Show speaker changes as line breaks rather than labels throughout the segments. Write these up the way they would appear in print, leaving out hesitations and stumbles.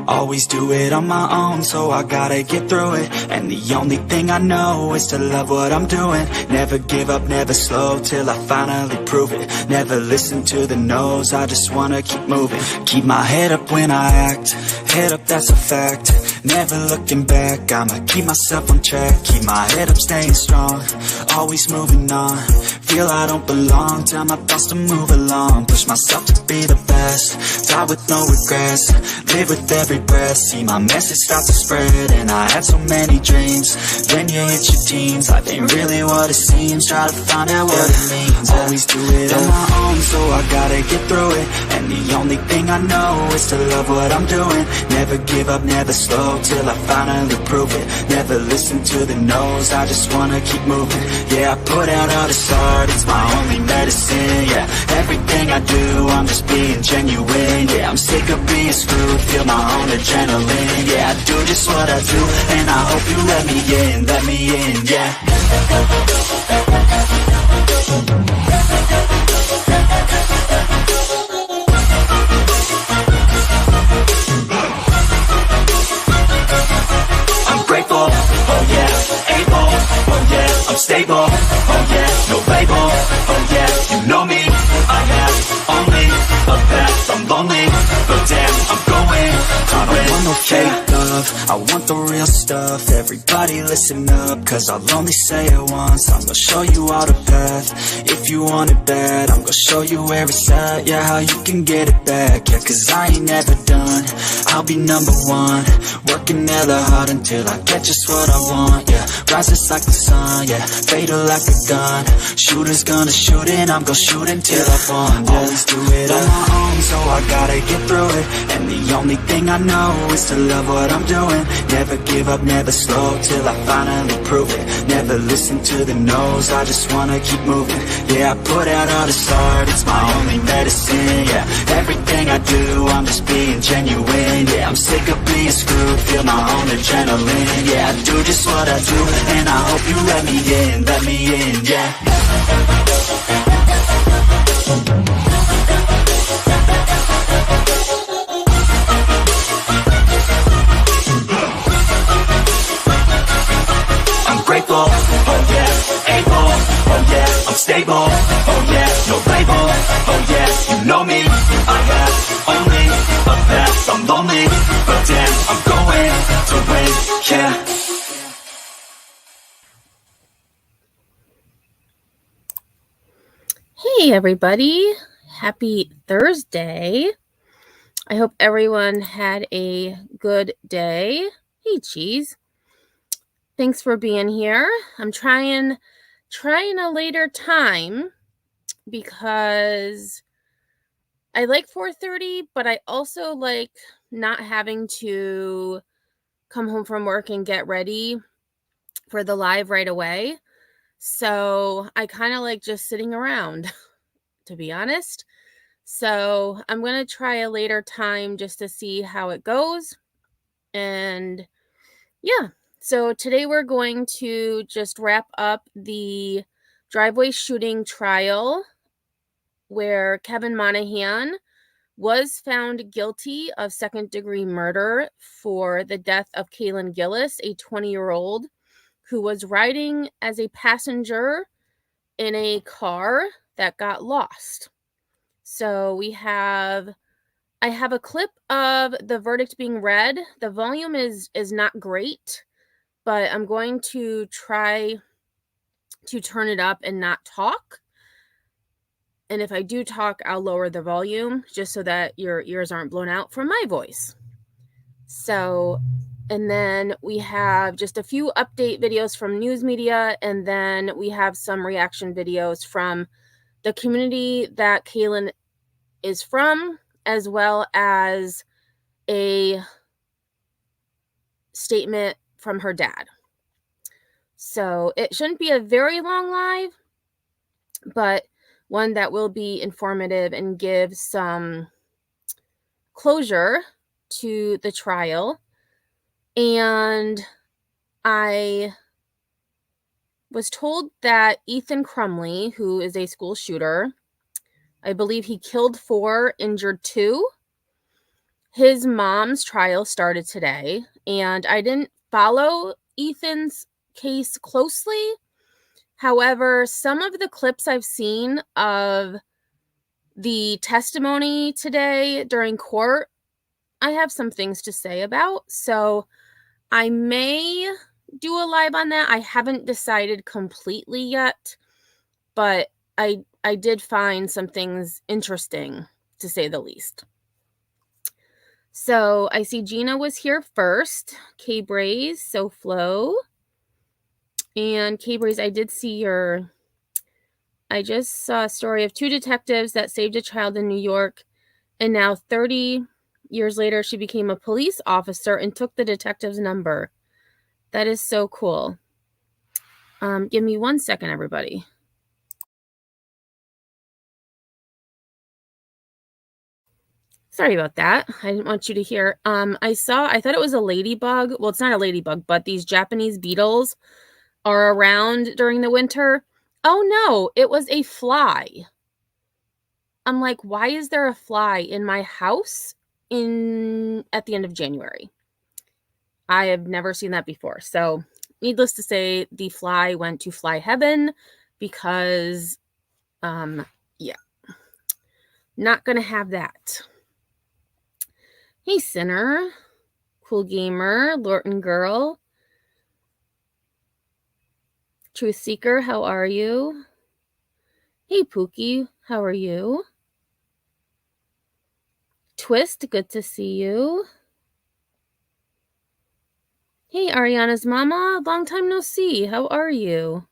Always do it on my own, so I gotta get through it. And the only thing I know is to love what I'm doing. Never give up, never slow, till I finally prove it. Never listen to the no's, I just wanna keep moving. Keep my head up when I act, head up, that's a fact. Never looking back, I'ma keep myself on track. Keep my head up, staying strong, always moving on. Feel I don't belong, tell my thoughts to move along. Push myself to be the best, die with no regrets. Live with every breath, see my message start to spread. And I had so many dreams, then you hit your teens. Life ain't really what it seems, try to find out what it means. Always do it on my own, so I gotta get through it. And the only thing I know is to love what I'm doing. Never give up, never slow, till I finally prove it. Never listen to the no's, I just wanna keep moving. Yeah, I put out all this art, it's my only medicine. Yeah, everything I do, I'm just being genuine. Yeah, I'm sick of being screwed, feel my own adrenaline. Yeah, I do just what I do, and I hope you let me in, yeah. I'm grateful, oh yeah, able, oh yeah, I'm stable, oh yeah, no label, oh yeah, you know me, I have only a path, I'm lonely, but damn, I'm going to win. I don't want no fake love, I want the real stuff. Everybody listen up, cause I'll only say it once. I'm gonna show you all the path, if you want it bad. I'm gonna show you where it's at, yeah, how you can get it back. Yeah, cause I ain't never done, I'll be number one. Working hella hard until I get just what I want, yeah. Rises like the sun, yeah, fatal like a gun. Shooter's gonna shoot and I'm gonna shoot until I won, yeah. Always do it on my own, so I gotta get through it. And the only thing I know is to love what I'm doing. Never give up, never slow, till I finally prove it. Never listen to the no's, I just wanna keep moving. Yeah, I put out all this art, it's my only medicine. Yeah, everything I do, I'm just being genuine. Yeah, I'm sick of being screwed, feel my own adrenaline. Yeah, I do just what I do, and I hope you let me in, yeah. Grateful, oh yeah, able, oh yeah, I'm stable, oh yeah, no label, oh yeah, you know me, I have only a path, I'm lonely, but damn, I'm going to win, yeah.
Hey everybody, happy Thursday. I hope everyone had a good day. Hey Cheese. Thanks for being here. I'm trying a later time because I like 4:30, but I also like not having to come home from work and get ready for the live right away. So I kind of like just sitting around, to be honest. So I'm going to try a later time just to see how it goes. And yeah. So today we're going to just wrap up the driveway shooting trial where Kevin Monahan was found guilty of second-degree murder for the death of Kaylin Gillis, a 20-year-old who was riding as a passenger in a car that got lost. So I have a clip of the verdict being read. The volume is not great, but I'm going to try to turn it up and not talk. And if I do talk, I'll lower the volume just so that your ears aren't blown out from my voice. So, and then we have just a few update videos from news media, and then we have some reaction videos from the community that Kaylin is from, as well as a statement from her dad. So it shouldn't be a very long live, but one that will be informative and give some closure to the trial. And I was told that Ethan Crumley, who is a school shooter, I believe he killed 4, injured 2, his mom's trial started today, and I didn't follow Ethan's case closely. However, some of the clips I've seen of the testimony today during court, I have some things to say about. So I may do a live on that. I haven't decided completely yet, but I did find some things interesting, to say the least. So I see Gina was here first. K-Braze, SoFlo. And K-Braze, I did see your... I just saw a story of 2 detectives that saved a child in New York, and now 30 years later, she became a police officer and took the detective's number. That is so cool. Give me 1 second, everybody. Sorry about that. I didn't want you to hear. I thought it was a ladybug. Well, it's not a ladybug, but these Japanese beetles are around during the winter. Oh no, it was a fly. I'm like, why is there a fly in my house at the end of January? I have never seen that before. So needless to say, the fly went to fly heaven because, yeah, not going to have that. Hey, Sinner, Cool Gamer, Lorton Girl, Truth Seeker, how are you? Hey, Pookie, how are you? Twist, good to see you. Hey, Ariana's mama, long time no see. How are you?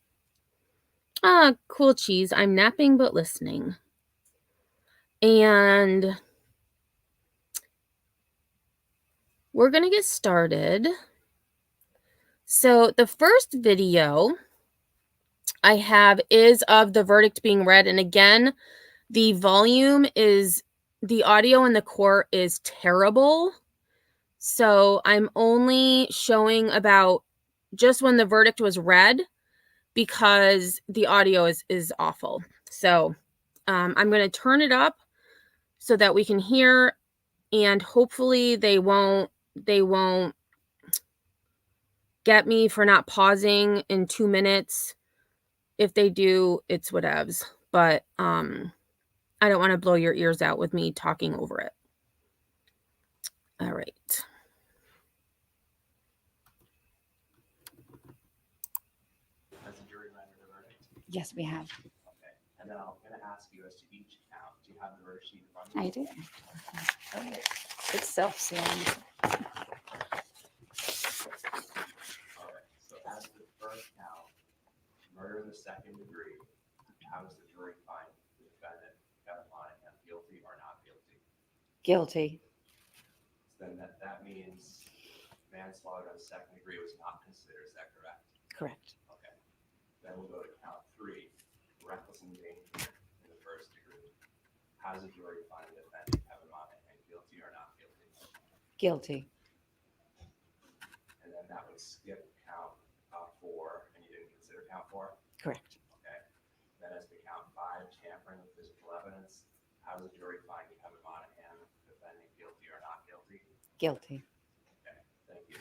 Ah, cool cheese. I'm napping but listening. And we're going to get started. So the first video I have is of the verdict being read. And again, the audio in the court is terrible. So I'm only showing about just when the verdict was read because the audio is awful. So I'm going to turn it up so that we can hear, and hopefully they won't get me for not pausing in 2 minutes. If they do, it's whatevs. But I don't want to blow your ears out with me talking over it. All right.
Has the jury rendered a verdict?
Yes, we have.
Okay. And then I'm going to ask you as to each count. Do you have the verdict sheet in front of you?
I do. Okay. It's self-sealing.
All right. So as the first count, murder in the second degree, how does the jury find the defendant, Kevin Monahan, guilty or not guilty?
Guilty.
So then that means manslaughter in the second degree was not considered. Is that correct?
Correct.
Okay. Then we'll go to count 3, reckless endangerment in the first degree. How does the jury find the defendant, Kevin Monahan, guilty or not guilty?
Guilty.
And then that would skip count 4, and you didn't consider count 4?
Correct.
Okay. Then as to count 5, tampering with physical evidence, how does the jury find Kevin Monahan, defendant, guilty or not guilty?
Guilty.
Okay, thank you.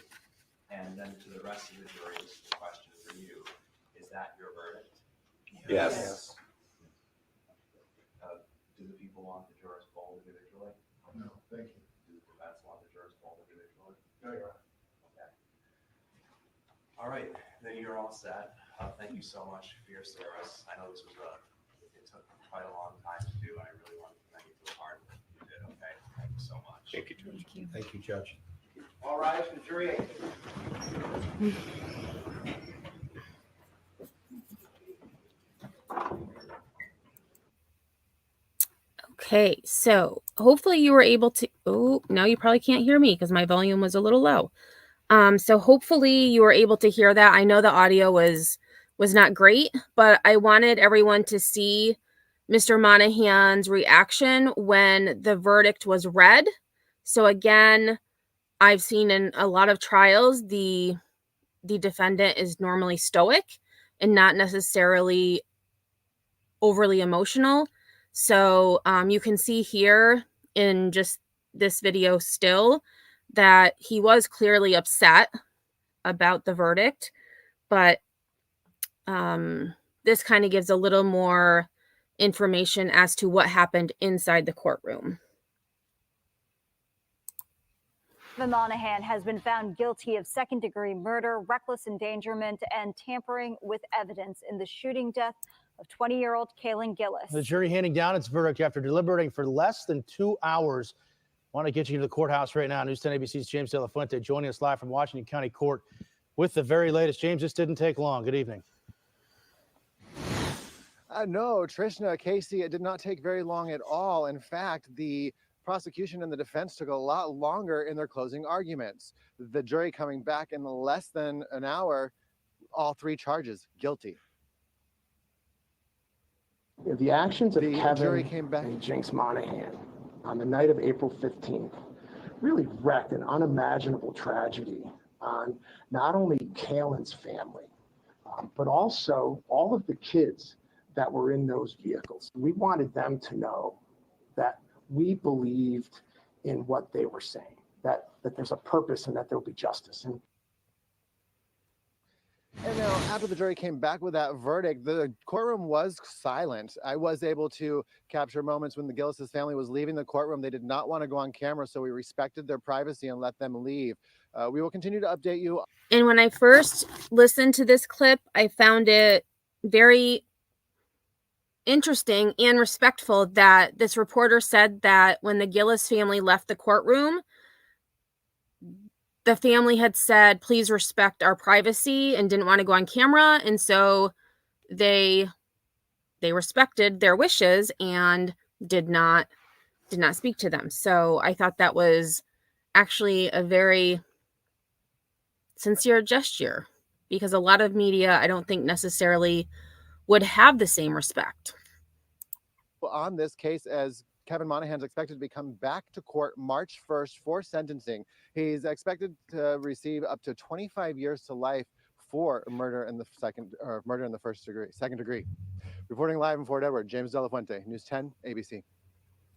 And then to the rest of the jury, this is a question for you. Is that your verdict?
Yes.
Do the people want the jurors polled individually?
No, thank you.
Do the defense want the jurors polled individually?
No, you're right.
Okay. All right, then you're all set. Thank you so much for your service. I know this was it took quite a long time to do, and I really want to thank you for the hard work you did. Okay, thank you so much.
Thank you, Judge.
Thank you.
Thank you, Judge.
All rise for jury.
Okay, so hopefully you were able to... Oh, now you probably can't hear me because my volume was a little low. So hopefully you were able to hear that. I know the audio was not great, but I wanted everyone to see Mr. Monahan's reaction when the verdict was read. So again, I've seen in a lot of trials, the defendant is normally stoic and not necessarily overly emotional. So you can see here in just this video still that he was clearly upset about the verdict, but this kind of gives a little more information as to what happened inside the courtroom.
Monahan has been found guilty of second-degree murder, reckless endangerment, and tampering with evidence in the shooting death of 20-year-old Kaylin Gillis.
The jury handing down its verdict after deliberating for less than 2 hours. I want to get you to the courthouse right now. News 10 ABC's James De La Fuente joining us live from Washington County Court with the very latest. James, this didn't take long. Good evening.
No, Trishna, Casey, it did not take very long at all. In fact, the prosecution and the defense took a lot longer in their closing arguments. The jury coming back in less than an hour, all 3 charges, guilty.
The actions of
The jury came back.
and Jinx Monahan on the night of April 15th really wreaked an unimaginable tragedy on not only Kaylin's family, but also all of the kids that were in those vehicles. We wanted them to know that we believed in what they were saying, that there's a purpose and that there'll be justice.
And now, after the jury came back with that verdict, the courtroom was silent. I was able to capture moments when the Gillis' family was leaving the courtroom. They did not want to go on camera, so we respected their privacy and let them leave. We will continue to update you.
And when I first listened to this clip, I found it very interesting and respectful that this reporter said that when the Gillis family left the courtroom, the family had said, please respect our privacy, and didn't want to go on camera. And so they respected their wishes and did not speak to them. So I thought that was actually a very sincere gesture, because a lot of media, I don't think necessarily would have the same respect
On this case, as Kevin Monahan's expected to be coming back to court March 1st for sentencing. He's expected to receive up to 25 years to life for murder in the second degree. Reporting live in Fort Edward, James De La Fuente, News 10 ABC.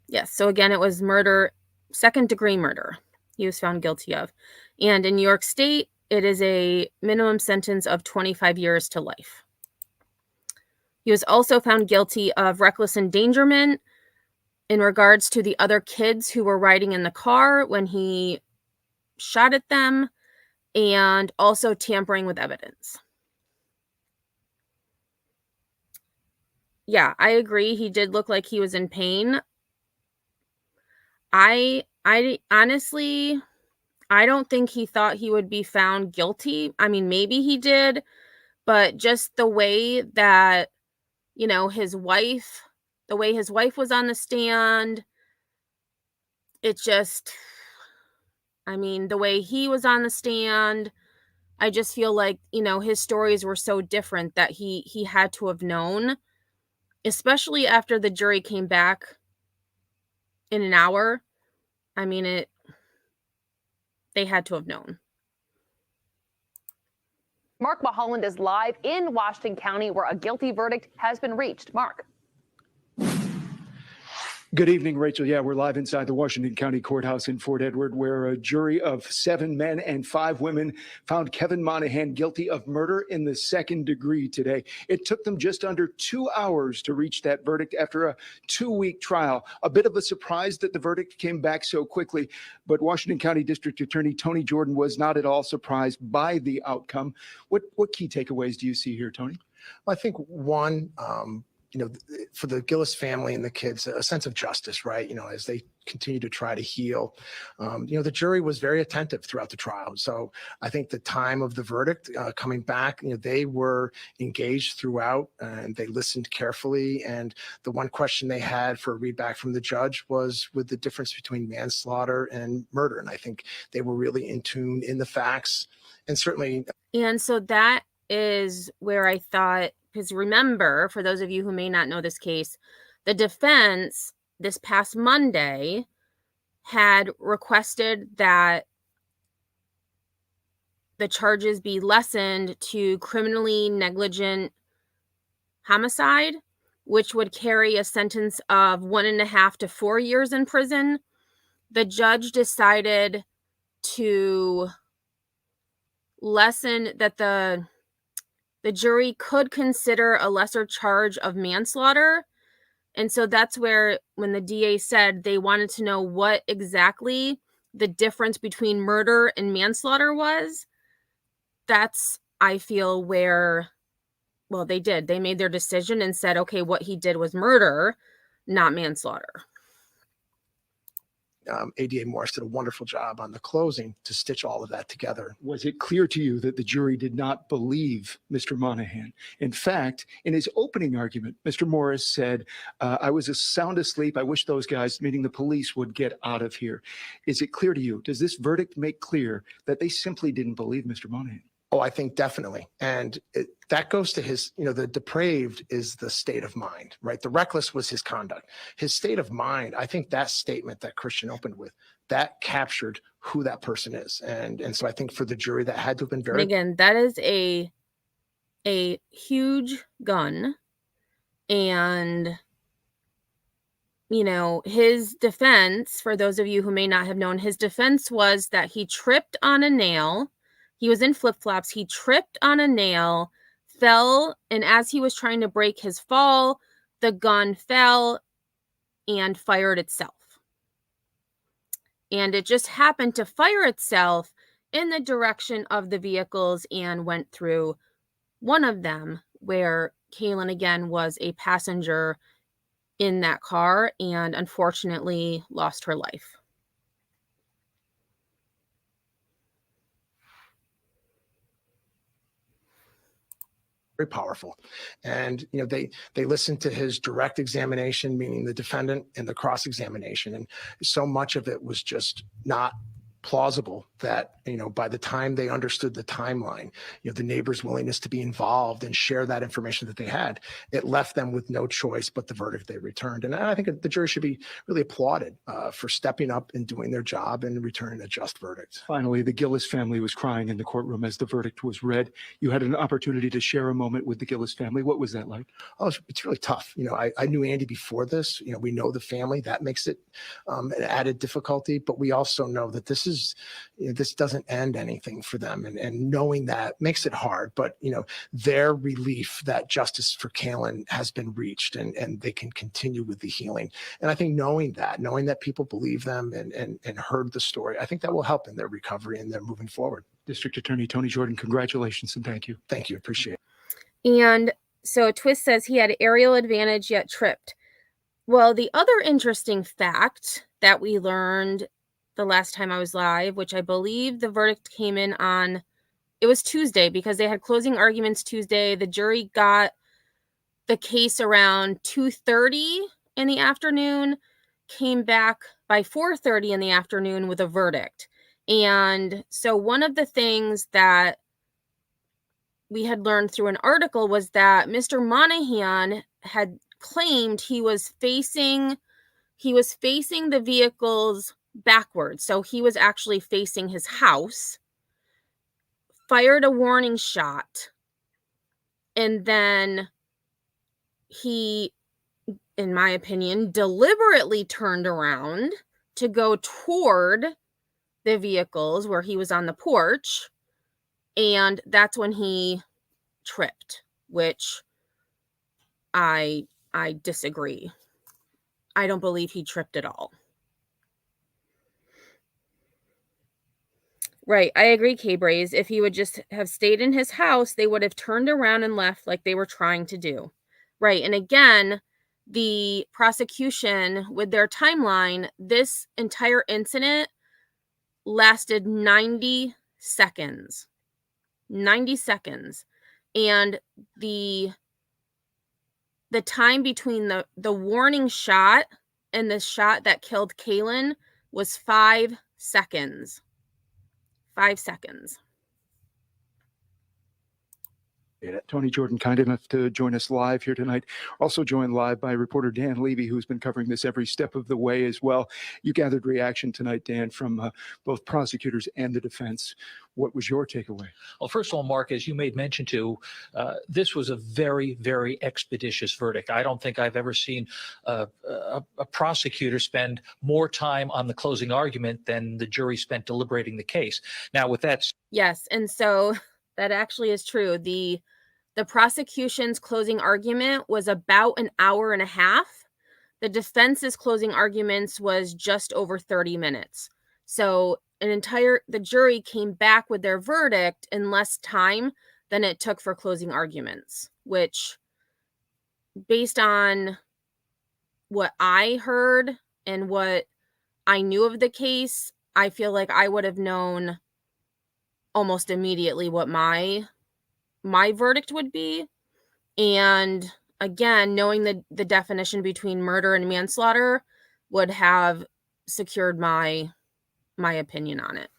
Yes. So again, it was murder, second degree murder he was found guilty of. And in New York State, it is a minimum sentence of 25 years to life. He was also found guilty of reckless endangerment in regards to the other kids who were riding in the car when he shot at them, and also tampering with evidence. Yeah, I agree. He did look like he was in pain. I honestly, I don't think he thought he would be found guilty. I mean, maybe he did, but just the way that, you know, the way his wife was on the stand, it just, I mean, the way he was on the stand, I just feel like, you know, his stories were so different that he had to have known, especially after the jury came back in an hour. I mean, they had to have known.
Mark Mulholland is live in Washington County, where a guilty verdict has been reached. Mark.
Good evening, Rachel. Yeah, we're live inside the Washington County Courthouse in Fort Edward, where a jury of 7 men and 5 women found Kevin Monahan guilty of murder in the second degree today. It took them just under 2 hours to reach that verdict after a 2-week trial. A bit of a surprise that the verdict came back so quickly, but Washington County District Attorney Tony Jordan was not at all surprised by the outcome. What key takeaways do you see here, Tony?
Well, I think one, for the Gillis family and the kids, a sense of justice, right? As they continue to try to heal. The jury was very attentive throughout the trial. So I think the time of the verdict coming back, they were engaged throughout and they listened carefully. And the one question they had for a readback from the judge was with the difference between manslaughter and murder. And I think they were really in tune in the facts, and certainly.
And so that is where I thought, because remember, for those of you who may not know this case, the defense this past Monday had requested that the charges be lessened to criminally negligent homicide, which would carry a sentence of 1.5 to 4 years in prison. the judge decided to lessen that the jury could consider a lesser charge of manslaughter. And so that's where, when the DA said they wanted to know what exactly the difference between murder and manslaughter was, that's, I feel, where, well, they did. They made their decision and said, okay, what he did was murder, not manslaughter.
ADA Morris did a wonderful job on the closing to stitch all of that together.
Was it clear to you that the jury did not believe Mr. Monahan? In fact, in his opening argument, Mr. Morris said, I was sound asleep. I wish those guys, meaning the police, would get out of here. Is it clear to you? Does this verdict make clear that they simply didn't believe Mr. Monahan?
Oh, I think definitely. And that goes to his, the depraved is the state of mind, right? The reckless was his conduct. His state of mind, I think that statement that Christian opened with, that captured who that person is. And so I think for the jury, that had to have been very...
And again, that is a huge gun. And, his defense, for those of you who may not have known, his defense was that he tripped on a nail. He was in flip-flops. He tripped on a nail, fell, and as he was trying to break his fall, the gun fell and fired itself. And it just happened to fire itself in the direction of the vehicles and went through one of them, where Kaylin, again, was a passenger in that car and unfortunately lost her life.
Very powerful. And, they listened to his direct examination, meaning the defendant, and the cross-examination. And so much of it was just not plausible that, by the time they understood the timeline, the neighbor's willingness to be involved and share that information that they had, it left them with no choice but the verdict they returned. And I think the jury should be really applauded for stepping up and doing their job and returning a just verdict.
Finally, the Gillis family was crying in the courtroom as the verdict was read. You had an opportunity to share a moment with the Gillis family. What was that like?
Oh, it's really tough. I knew Andy before this. We know the family. That makes it an added difficulty. But we also know that this doesn't end anything for them. And knowing that makes it hard. But, their relief that justice for Kaylin has been reached and they can continue with the healing. And I think knowing that people believe them and heard the story, I think that will help in their recovery and their moving forward.
District Attorney Tony Jordan, congratulations and thank you.
Thank you. Appreciate it.
And so Twist says he had aerial advantage yet tripped. Well, the other interesting fact that we learned the last time I was live, which I believe the verdict came in on, it was Tuesday, because they had closing arguments Tuesday. The jury got the case around 2:30 in the afternoon, came back by 4:30 in the afternoon with a verdict. And so one of the things that we had learned through an article was that Mr. Monahan had claimed he was facing the vehicles backwards. So he was actually facing his house, fired a warning shot, and then he, in my opinion, deliberately turned around to go toward the vehicles where he was on the porch. And that's when he tripped, which I disagree. I don't believe he tripped at all. Right. I agree, K-Braze. If he would just have stayed in his house, they would have turned around and left like they were trying to do. Right. And again, the prosecution with their timeline, this entire incident lasted 90 seconds. 90 seconds. And the time between the warning shot and the shot that killed Kaylin was 5 seconds. 5 seconds.
Tony Jordan, kind enough to join us live here tonight. Also joined live by reporter Dan Levy, who's been covering this every step of the way as well. You gathered reaction tonight, Dan, from both prosecutors and the defense. What was your takeaway?
Well, first of all, Mark, as you made mention to, this was a very, very expeditious verdict. I don't think I've ever seen a prosecutor spend more time on the closing argument than the jury spent deliberating the case. Now, with that,
Yes, and so that actually is true. The prosecution's closing argument was about an hour and a half. The defense's closing arguments was just over 30 minutes. So the jury came back with their verdict in less time than it took for closing arguments, which, based on what I heard and what I knew of the case, I feel like I would have known almost immediately what my verdict would be. And again, knowing the definition between murder and manslaughter would have secured my opinion on it.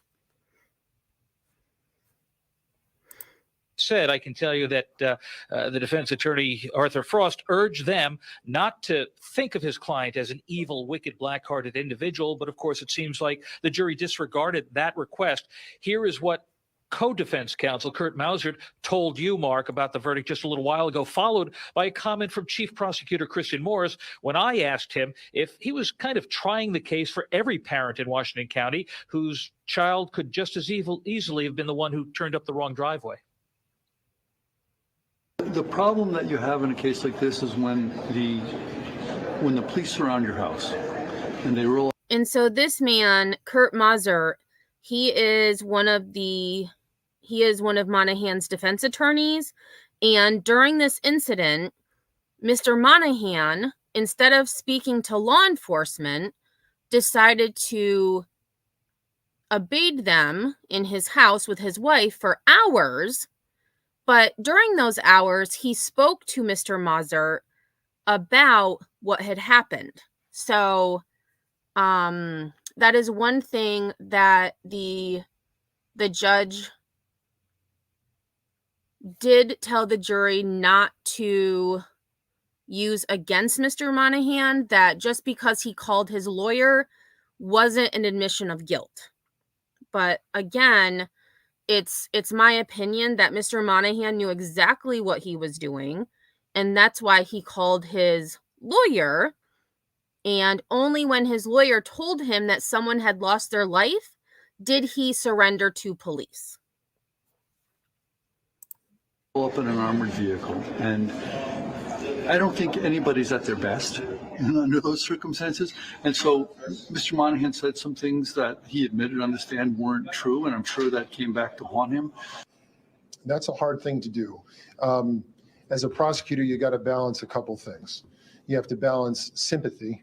said, I can tell you that the defense attorney, Arthur Frost, urged them not to think of his client as an evil, wicked, black-hearted individual. But of course, it seems like the jury disregarded that request. Here is what co-defense counsel Kurt Mausert told you, Mark, about the verdict just a little while ago, followed by a comment from Chief Prosecutor Christian Morris when I asked him if he was kind of trying the case for every parent in Washington County whose child could just as easily have been the one who turned up the wrong driveway.
The problem that you have in a case like this is when the police surround your house and they roll.
And so this man, Kurt Mausert, he is one of Monahan's defense attorneys. And during this incident, Mr. Monahan, instead of speaking to law enforcement, decided to evade them in his house with his wife for hours. But during those hours, he spoke to Mr. Mausert about what had happened. So, that is one thing that the judge did tell the jury not to use against Mr. Monahan, that just because he called his lawyer wasn't an admission of guilt. But again, it's my opinion that Mr. Monahan knew exactly what he was doing, and that's why he called his lawyer. And only when his lawyer told him that someone had lost their life did he surrender to police.
Up in an armored vehicle, and I don't think anybody's at their best under those circumstances. And so Mr. Monahan said some things that he admitted on the stand weren't true, and I'm sure that came back to haunt him.
That's a hard thing to do. As a prosecutor, you got to balance a couple things. You have to balance sympathy,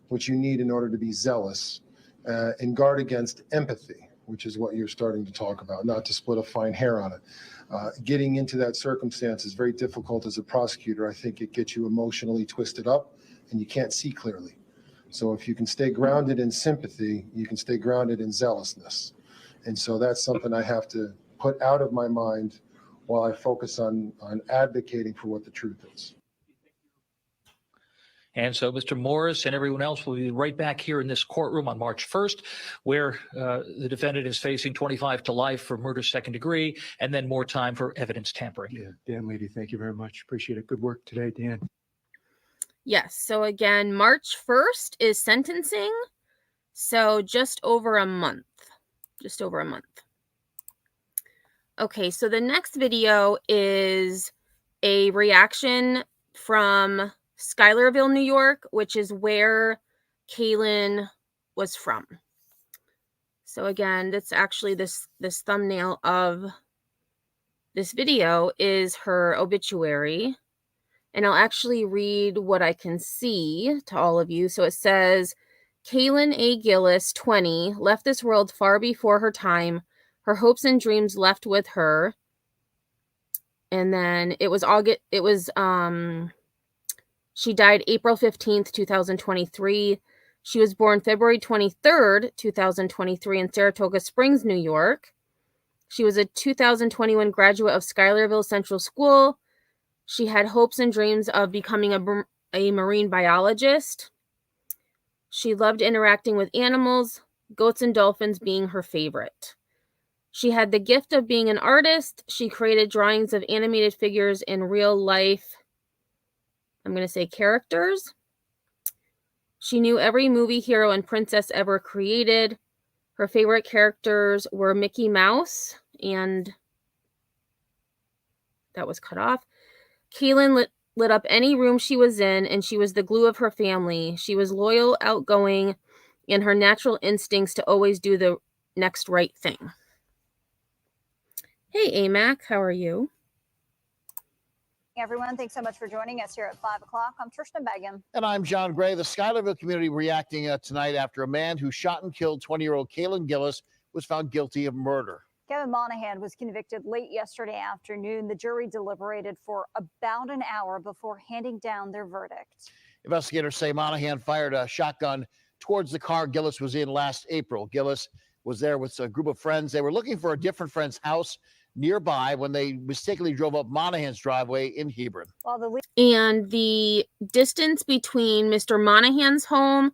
which you need in order to be zealous, and guard against empathy, which is what you're starting to talk about, not to split a fine hair on it. Getting into that circumstance is very difficult as a prosecutor. I think it gets you emotionally twisted up and you can't see clearly. So if you can stay grounded in sympathy, you can stay grounded in zealousness. And so that's something I have to put out of my mind while I focus on advocating for what the truth is.
And so Mr. Morris and everyone else will be right back here in this courtroom on March 1st, where the defendant is facing 25 to life for murder second degree, and then more time for evidence tampering.
Yeah, Dan Lady, thank you very much. Appreciate it. Good work today, Dan.
Yes. So again, March 1st is sentencing. So just over a month. Just over a month. Okay. So the next video is a reaction from Schuylerville, New York, which is where Kaylin was from. So again, that's actually this thumbnail of this video is her obituary. And I'll actually read what I can see to all of you. So it says, Kaylin A. Gillis, 20, left this world far before her time. Her hopes and dreams left with her. And then she died April 15th, 2023. She was born February 23rd, 2023 in Saratoga Springs, New York. She was a 2021 graduate of Schuylerville Central School. She had hopes and dreams of becoming a marine biologist. She loved interacting with animals, goats and dolphins being her favorite. She had the gift of being an artist. She created drawings of animated figures in real life, I'm going to say characters. She knew every movie hero and princess ever created. Her favorite characters were Mickey Mouse, and that was cut off. Kaylin lit up any room she was in, and she was the glue of her family. She was loyal, outgoing, and her natural instincts to always do the next right thing. Hey, AMAC, how are you?
Everyone, thanks so much for joining us here at 5 o'clock. I'm Trishna Begum.
And I'm John Gray. The Schuylerville community reacting tonight after a man who shot and killed 20-year-old Kaylin Gillis was found guilty of murder.
Kevin Monahan was convicted late yesterday afternoon. The jury deliberated for about an hour before handing down their verdict.
Investigators say Monahan fired a shotgun towards the car Gillis was in last April. Gillis was there with a group of friends. They were looking for a different friend's house nearby when they mistakenly drove up Monahan's driveway in Hebron.
And the distance between Mr. Monahan's home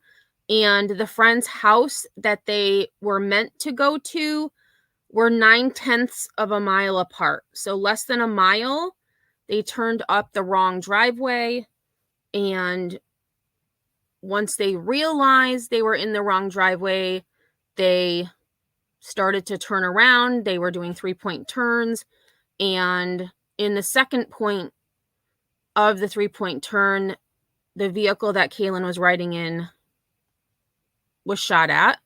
and the friend's house that they were meant to go to were 9/10 of a mile apart. So less than a mile. They turned up the wrong driveway, and once they realized they were in the wrong driveway, they started to turn around. They were doing 3-point turns, and in the second point of the 3-point turn, the vehicle that Kaylin was riding in was shot at,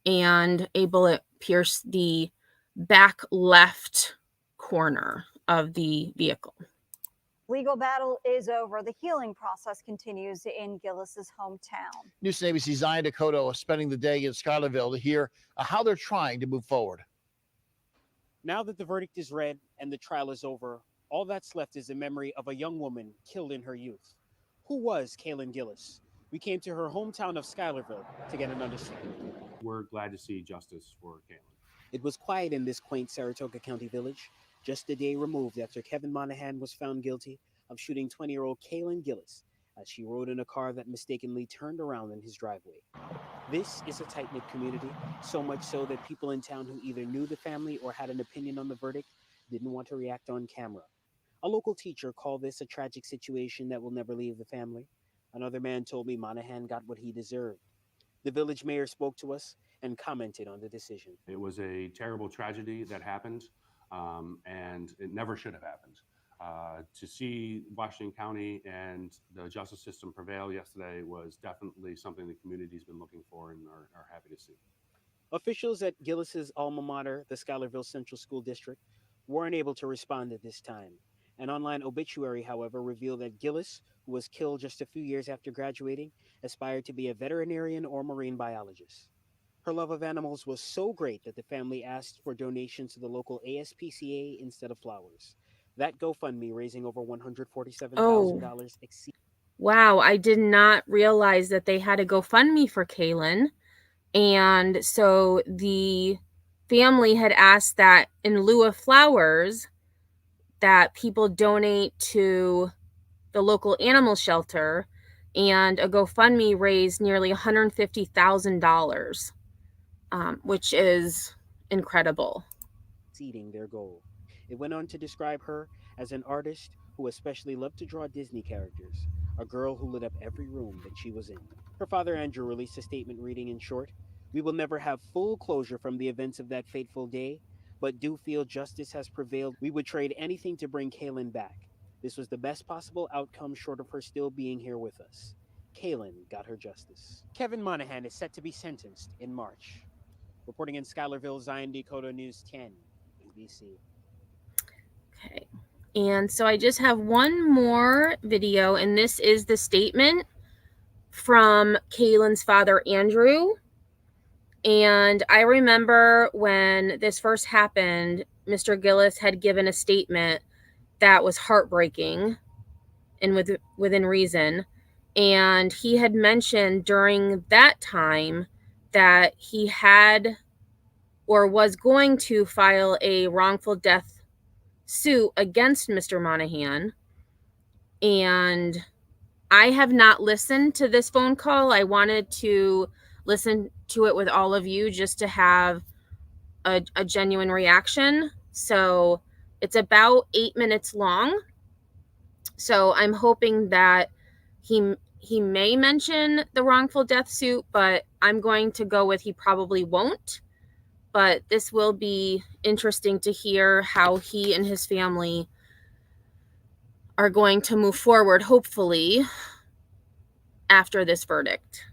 and a bullet pierced the back left corner of the vehicle.
Legal battle is over. The healing process continues in Gillis's hometown.
News and ABC's Zion Dakota is spending the day in Schuylerville to hear how they're trying to move forward.
Now that the verdict is read and the trial is over, all that's left is a memory of a young woman killed in her youth. Who was Kaylin Gillis? We came to her hometown of Schuylerville to get an understanding.
We're glad to see justice for Kaylin.
It was quiet in this quaint Saratoga County village, just a day removed after Kevin Monahan was found guilty of shooting 20-year-old Kaylin Gillis as she rode in a car that mistakenly turned around in his driveway. This is a tight-knit community, so much so that people in town who either knew the family or had an opinion on the verdict didn't want to react on camera. A local teacher called this a tragic situation that will never leave the family. Another man told me Monahan got what he deserved. The village mayor spoke to us and commented on the decision.
It was a terrible tragedy that happened, and it never should have happened. To see Washington County and the justice system prevail yesterday was definitely something the community's been looking for and are happy to see.
Officials at Gillis's alma mater, the Schuylerville Central School District, weren't able to respond at this time. An online obituary, however, revealed that Gillis, who was killed just a few years after graduating, aspired to be a veterinarian or marine biologist. Her love of animals was so great that the family asked for donations to the local ASPCA instead of flowers. That GoFundMe, raising over $147,000, exceeded.
Wow, I did not realize that they had a GoFundMe for Kaylin. And so the family had asked that in lieu of flowers, that people donate to the local animal shelter, and a GoFundMe raised nearly $150,000, which is incredible.
Exceeding their goal. It went on to describe her as an artist who especially loved to draw Disney characters, a girl who lit up every room that she was in. Her father, Andrew, released a statement reading in short, "We will never have full closure from the events of that fateful day, but do feel justice has prevailed. We would trade anything to bring Kaylin back. This was the best possible outcome short of her still being here with us. Kaylin got her justice." Kevin Monahan is set to be sentenced in March. Reporting in Schuylerville, Zion Dakota News 10, ABC.
Okay. And so I just have one more video, and this is the statement from Kaylin's father, Andrew. And I remember when this first happened, Mr. Gillis had given a statement that was heartbreaking and within reason. And he had mentioned during that time that he had or was going to file a wrongful death suit against Mr. Monahan. And I have not listened to this phone call. I wanted to listen to it with all of you just to have a genuine reaction. So it's about 8 minutes long. So I'm hoping that he may mention the wrongful death suit, but I'm going to go with he probably won't. But this will be interesting to hear how he and his family are going to move forward, hopefully, after this verdict.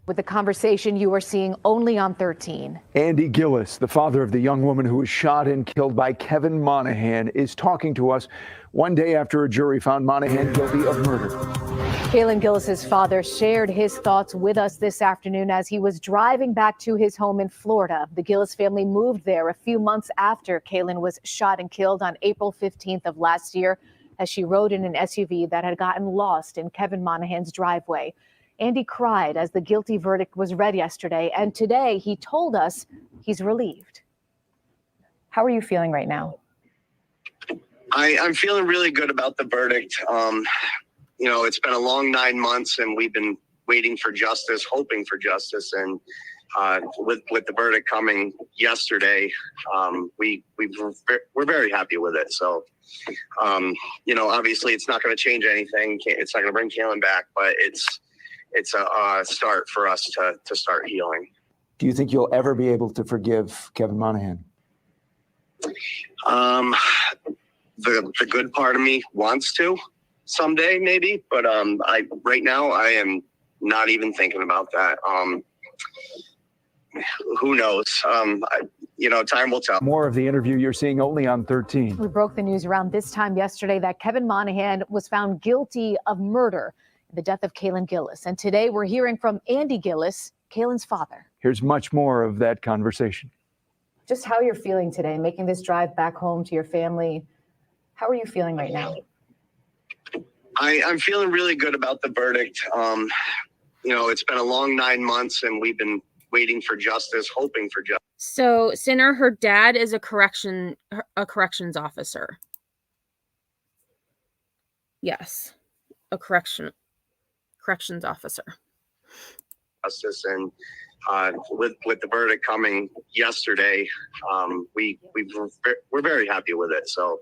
With the conversation you are seeing only on 13.
Andy Gillis, the father of the young woman who was shot and killed by Kevin Monahan, is talking to us one day after a jury found Monahan guilty of murder.
Kaylin Gillis's father shared his thoughts with us this afternoon as he was driving back to his home in Florida. The Gillis family moved there a few months after Kaylin was shot and killed on April 15th of last year as she rode in an SUV that had gotten lost in Kevin Monahan's driveway. Andy cried as the guilty verdict was read yesterday, and today he told us he's relieved. How are you feeling right now?
I'm feeling really good about the verdict. You know, it's been a long 9 months, and we've been waiting for justice, hoping for justice, and with the verdict coming yesterday, we're very happy with it. So, you know, obviously it's not going to change anything. It's not going to bring Kaylin back, but it's a start for us to start healing.
Do you think you'll ever be able to forgive Kevin Monahan?
The good part of me wants to someday, maybe, but right now I am not even thinking about that. Who knows? You know, time will tell.
More of the interview you're seeing only on 13.
We broke the news around this time yesterday that Kevin Monahan was found guilty of murder in the death of Kaylin Gillis. And today we're hearing from Andy Gillis, Kaylin's father.
Here's much more of that conversation.
Just how you're feeling today, making this drive back home to your family. How are you feeling right now?
I'm feeling really good about the verdict. You know, it's been a long 9 months, and we've been waiting for justice, hoping for justice.
So, Sinner, her dad is a corrections officer. Yes, a corrections officer.
Justice, and with the verdict coming yesterday, we're very happy with it. So,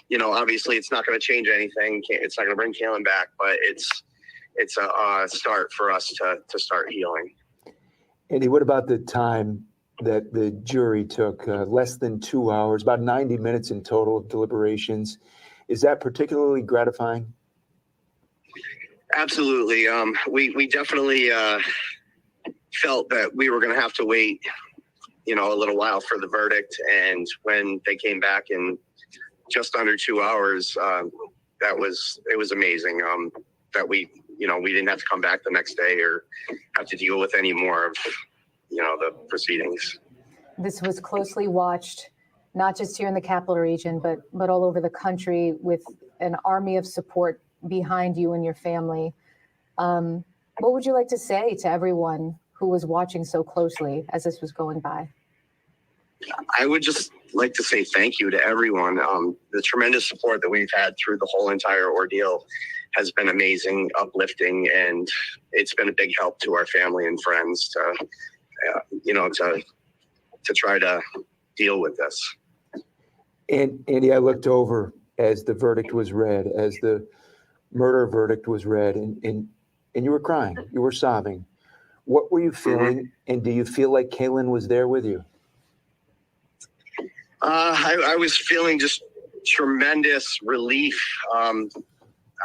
you know, obviously it's not going to change anything. It's not going to bring Kaylin back, but it's a start for us to start healing.
Andy, what about the time that the jury took? Less than 2 hours, about 90 minutes in total of deliberations. Is that particularly gratifying?
Absolutely. We definitely felt that we were going to have to wait, you know, a little while for the verdict. And when they came back in just under 2 hours, it was amazing that we didn't have to come back the next day or have to deal with any more of, you know, the proceedings.
This was closely watched, not just here in the capital region, but all over the country, with an army of support behind you and your family. What would you like to say to everyone who was watching so closely as this was going by?
I would just like to say thank you to everyone. The tremendous support that we've had through the whole entire ordeal has been amazing, uplifting, and it's been a big help to our family and friends to try to deal with this.
And Andy, I looked over as the verdict was read, as the murder verdict was read, and you were crying, you were sobbing. What were you feeling, and do you feel like Kaylin was there with you?
I was feeling just tremendous relief.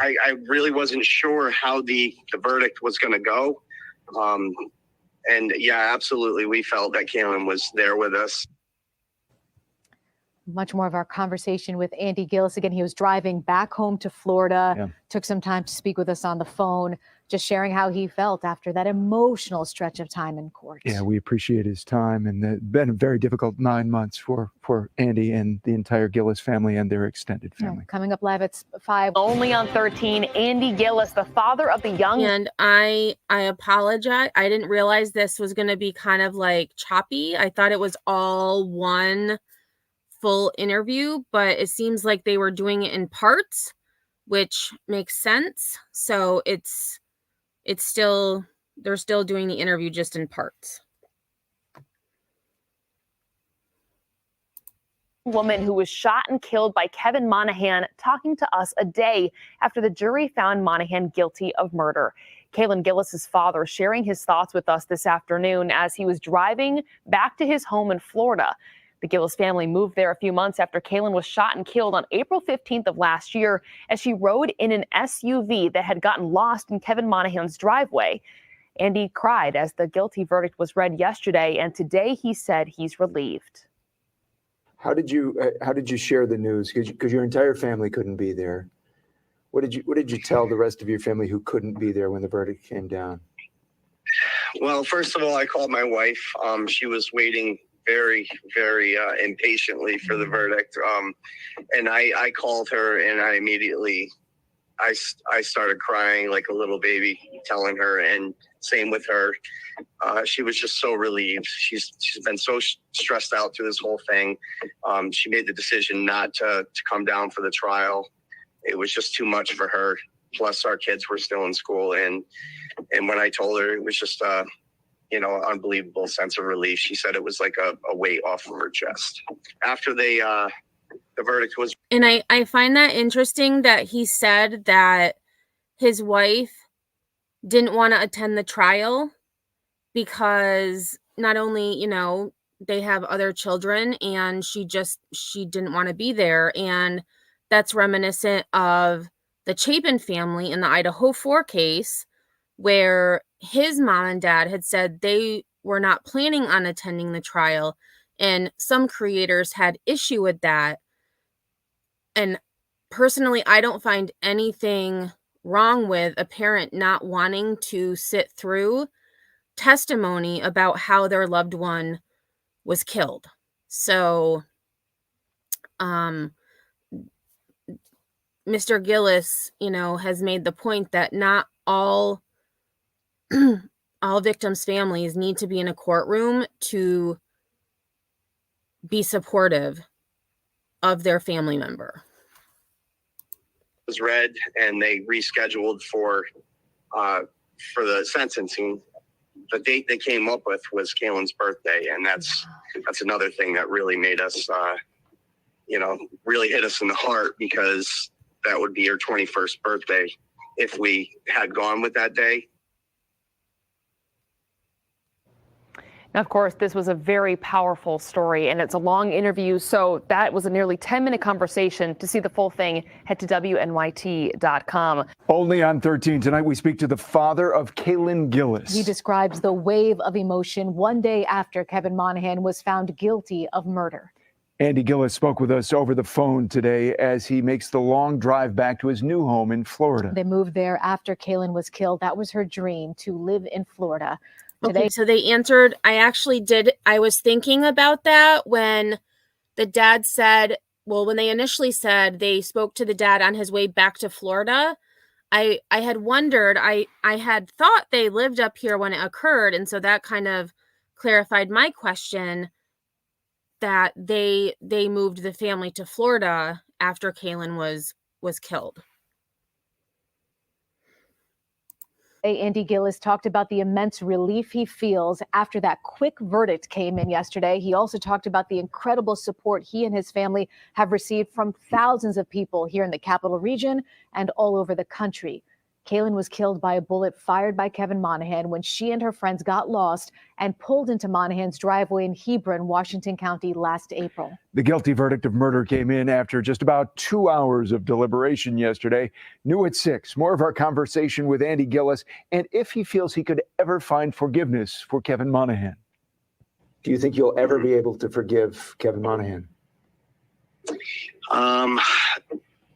I really wasn't sure how the verdict was going to go. And yeah, absolutely, we felt that Kaylin was there with us.
Much more of our conversation with Andy Gillis. Again, he was driving back home to Florida, took some time to speak with us on the phone, just sharing how he felt after that emotional stretch of time in court.
Yeah, we appreciate his time, and it's been a very difficult 9 months for Andy and the entire Gillis family and their extended family.
Coming up live at 5.
Only on 13, Andy Gillis, the father of the young.
And I apologize. I didn't realize this was going to be kind of like choppy. I thought it was all one full interview, but it seems like they were doing it in parts, which makes sense. So it's still, they're still doing the interview just in parts.
Woman who was shot and killed by Kevin Monahan talking to us a day after the jury found Monahan guilty of murder. Kaylin Gillis's father sharing his thoughts with us this afternoon as he was driving back to his home in Florida. The Gillis family moved there a few months after Kaylin was shot and killed on April 15th of last year as she rode in an SUV that had gotten lost in Kevin Monahan's driveway. Andy cried as the guilty verdict was read yesterday, and today he said he's relieved.
How did you share the news? Because your entire family couldn't be there. What did you tell the rest of your family who couldn't be there when the verdict came down?
Well, first of all, I called my wife. She was waiting very, very impatiently for the verdict. And I called her, and I immediately, I started crying like a little baby, telling her, and same with her. She was just so relieved. She's been so stressed out through this whole thing. She made the decision not to come down for the trial. It was just too much for her. Plus, our kids were still in school, and when I told her, it was just unbelievable sense of relief. She said it was like a weight off of her chest. After the verdict was,
and I find that interesting that he said that his wife didn't want to attend the trial because not only, they have other children, and she didn't want to be there. And that's reminiscent of the Chapin family in the Idaho 4 case, where his mom and dad had said they were not planning on attending the trial. And some creators had issue with that. And personally, I don't find anything wrong with a parent not wanting to sit through testimony about how their loved one was killed. So, Mr. Gillis, has made the point that not all victims' families need to be in a courtroom to be supportive of their family member.
was read, and they rescheduled for the sentencing. The date they came up with was Kaylin's birthday, and that's another thing that really made us, really hit us in the heart, because that would be her 21st birthday if we had gone with that day.
Now, of course, this was a very powerful story, and it's a long interview, so that was a nearly 10-minute conversation. To see the full thing, head to WNYT.com.
Only on 13 tonight, we speak to the father of Kaylin Gillis.
He describes the wave of emotion one day after Kevin Monahan was found guilty of murder.
Andy Gillis spoke with us over the phone today as he makes the long drive back to his new home in Florida.
They moved there after Kaylin was killed. That was her dream, to live in Florida. Today.
Okay, so they answered. I was thinking about that when the dad said, when they initially said they spoke to the dad on his way back to Florida, I had wondered, I had thought they lived up here when it occurred. And so that kind of clarified my question, that they moved the family to Florida after Kaylin was killed.
Andy Gillis talked about the immense relief he feels after that quick verdict came in yesterday. He also talked about the incredible support he and his family have received from thousands of people here in the capital region and all over the country. Kaylin was killed by a bullet fired by Kevin Monahan when she and her friends got lost and pulled into Monahan's driveway in Hebron, Washington County last April.
The guilty verdict of murder came in after just about 2 hours of deliberation yesterday. New at 6, more of our conversation with Andy Gillis and if he feels he could ever find forgiveness for Kevin Monahan.
Do you think you'll ever be able to forgive Kevin Monahan?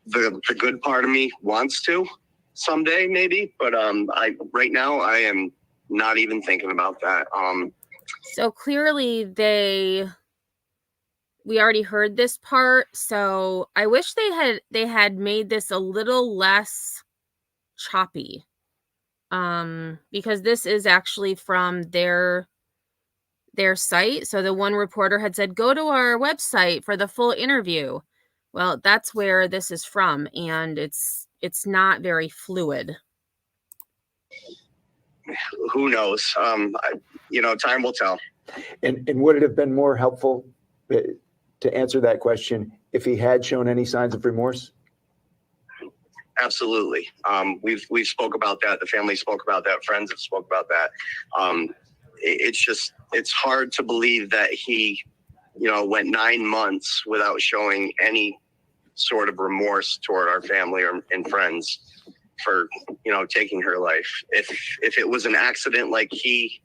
The good part of me wants to. someday maybe, but right now I am not even thinking about that.
So clearly we already heard this part, so I wish they had made this a little less choppy. Because this is actually from their site. So the one reporter had said, go to our website for the full interview. Well, that's where this is from, and it's not very fluid.
Who knows? Time will tell.
And would it have been more helpful to answer that question if he had shown any signs of remorse?
Absolutely. We've spoke about that. The family spoke about that. Friends have spoke about that. It's hard to believe that he, went 9 months without showing any sort of remorse toward our family and friends for, taking her life. If it was an accident like he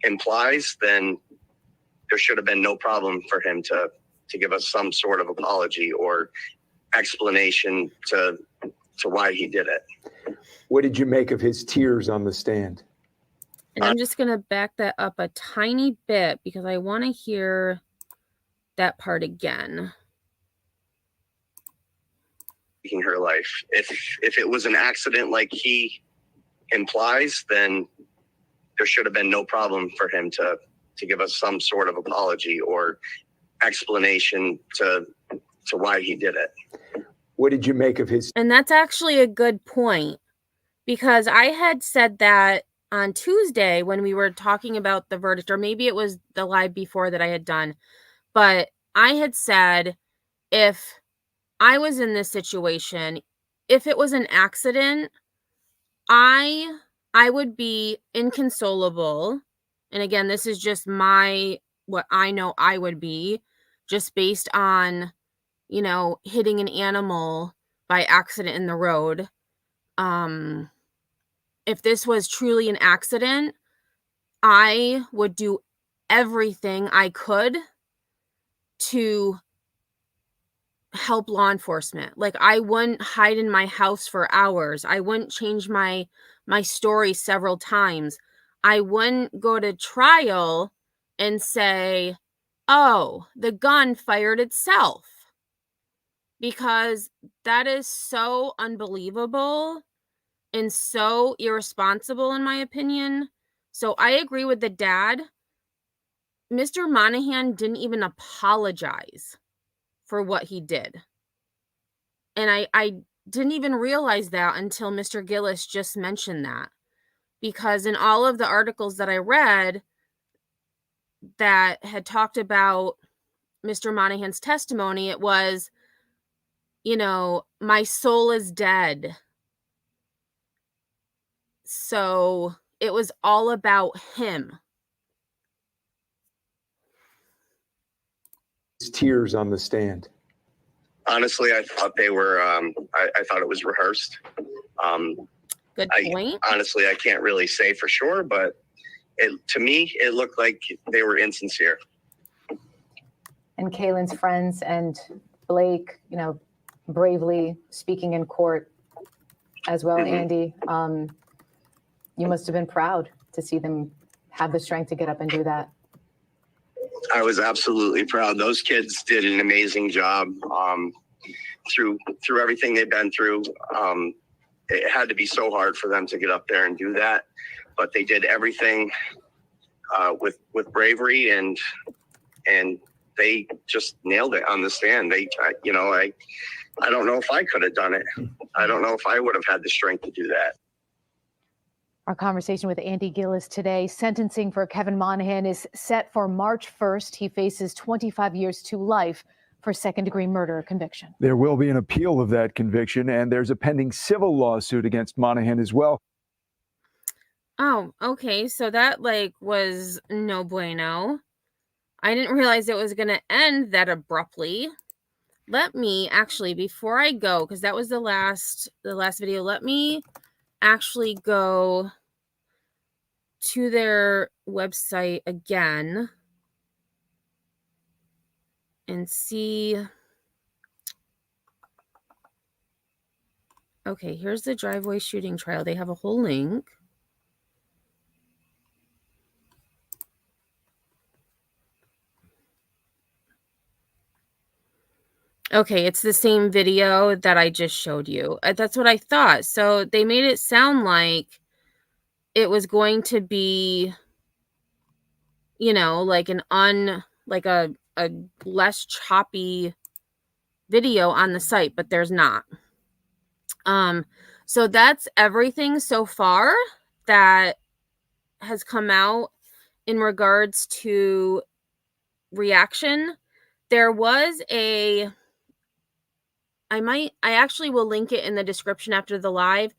implies, then there should have been no problem for him to give us some sort of apology or explanation to why he did it.
What did you make of his tears on the stand?
And I'm just going to back that up a tiny bit because I want to hear that part again.
Taking her life. If it was an accident like he implies, then there should have been no problem for him to give us some sort of apology or explanation to why he did it.
What did you make of his?
And that's actually a good point, because I had said that on Tuesday when we were talking about the verdict, or maybe it was the live before that I had done, but I had said, if I was in this situation, if it was an accident, I would be inconsolable. And again, this is just what I know I would be, just based on, hitting an animal by accident in the road. If this was truly an accident, I would do everything I could to help law enforcement. Like, I wouldn't hide in my house for hours. I wouldn't change my story several times. I wouldn't go to trial and say, oh, the gun fired itself, because that is so unbelievable and so irresponsible, in my opinion. So I agree with the dad. Mr. Monahan didn't even apologize for what he did. And I didn't even realize that until Mr. Gillis just mentioned that. Because in all of the articles that I read that had talked about Mr. Monahan's testimony, it was, my soul is dead. So it was all about him.
His tears on the stand.
Honestly, I thought they were, I thought it was rehearsed.
Good point.
Honestly, I can't really say for sure, but to me, it looked like they were insincere.
And Kaylin's friends and Blake, bravely speaking in court as well, Andy. You must have been proud to see them have the strength to get up and do that.
I was absolutely proud. Those kids did an amazing job through everything they've been through. It had to be so hard for them to get up there and do that, but they did everything with bravery, and they just nailed it on the stand. I don't know if I could have done it. I don't know if I would have had the strength to do that.
Our conversation with Andy Gillis today. Sentencing for Kevin Monahan is set for March 1st. He faces 25 years to life for second-degree murder conviction.
There will be an appeal of that conviction, and there's a pending civil lawsuit against Monahan as well.
Oh, okay. So that was no bueno. I didn't realize it was going to end that abruptly. Let me actually, before I go, because that was the last video, let me actually go to their website again and see Okay, here's the driveway shooting trial. They have a whole link. Okay, it's the same video that I just showed you. That's what I thought. So they made it sound like it was going to be, you know, like like a less choppy video on the site, but there's not. So that's everything so far that has come out in regards to reaction. There was I actually will link it in the description after the live.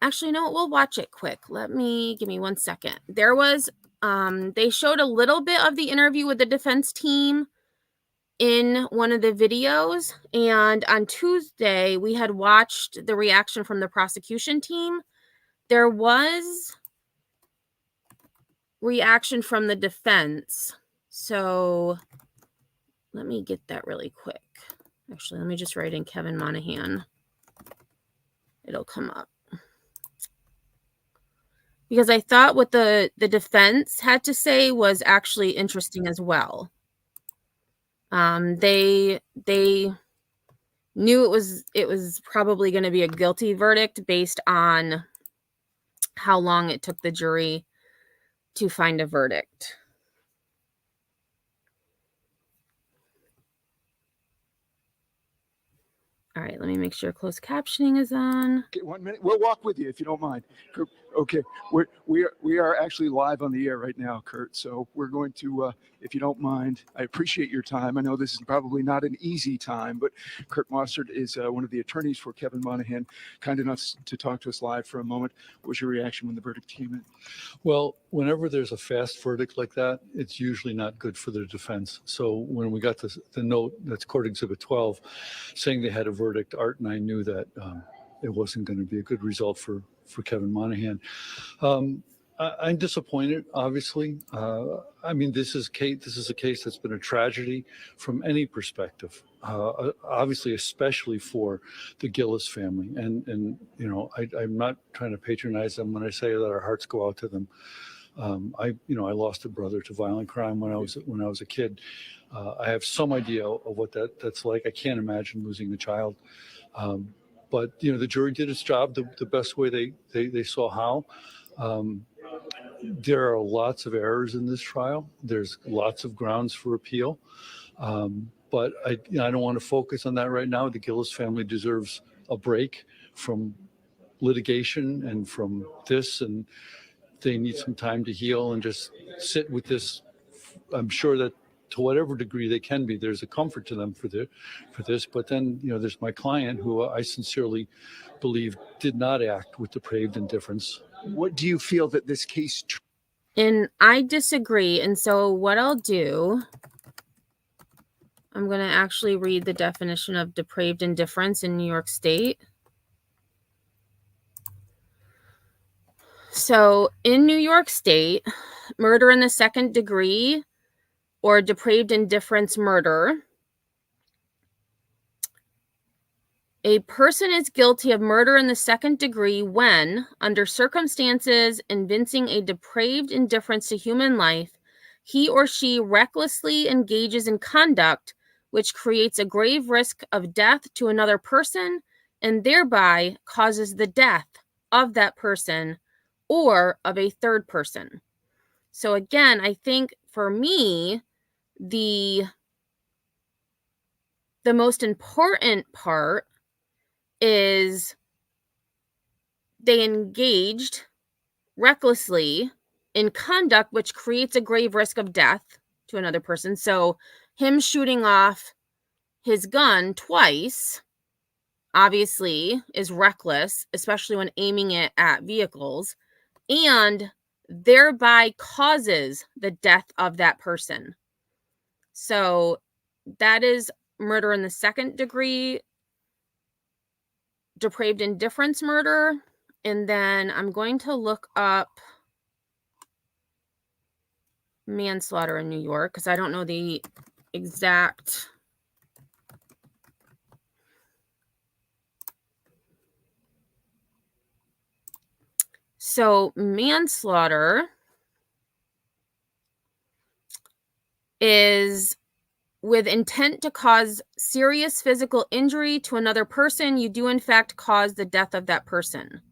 Actually, no, we'll watch it quick. Give me 1 second. There was, they showed a little bit of the interview with the defense team in one of the videos. And on Tuesday, we had watched the reaction from the prosecution team. There was reaction from the defense. So let me get that really quick. Actually, let me just write in Kevin Monahan. It'll come up. Because I thought what the defense had to say was actually interesting as well. They knew it was probably going to be a guilty verdict based on how long it took the jury to find a verdict. All right, let me make sure closed captioning is on.
Okay, 1 minute. We'll walk with you if you don't mind. Okay, we are actually live on the air right now, Kurt. So we're going to, if you don't mind, I appreciate your time. I know this is probably not an easy time, but Kurt Mossert is one of the attorneys for Kevin Monahan, kind enough to talk to us live for a moment. What was your reaction when the verdict came in?
Well, whenever there's a fast verdict like that, it's usually not good for the defense. So when we got the note, that's Court Exhibit 12, saying they had a verdict, Art and I knew that it wasn't going to be a good result for Kevin Monahan. I'm disappointed, obviously. I mean, this is a case that's been a tragedy from any perspective. Obviously, especially for the Gillis family, and you know, I'm not trying to patronize them when I say that our hearts go out to them. I lost a brother to violent crime when I was a kid. I have some idea of what that's like. I can't imagine losing a child. But you know, the jury did its job the best way they saw how. There are lots of errors in this trial. There's lots of grounds for appeal. But I don't want to focus on that right now. The Gillis family deserves a break from litigation and from this, and they need some time to heal and just sit with this. I'm sure that to whatever degree they can be, there's a comfort to them for this. But then, you know, there's my client who I sincerely believe did not act with depraved indifference.
What do you feel that this case?
And I disagree. And so what I'll do, I'm going to actually read the definition of depraved indifference in New York State. So in New York State, murder in the second degree or depraved indifference murder, a person is guilty of murder in the second degree when, under circumstances evincing a depraved indifference to human life, he or she recklessly engages in conduct which creates a grave risk of death to another person and thereby causes the death of that person or of a third person. So again, I think for me, the most important part is they engaged recklessly in conduct which creates a grave risk of death to another person. So him shooting off his gun twice obviously is reckless, especially when aiming it at vehicles, and thereby causes the death of that person. So that is murder in the second degree, depraved indifference murder. And then I'm going to look up manslaughter in New York because I don't know the exact. So manslaughter is with intent to cause serious physical injury to another person. You do in fact cause the death of that person.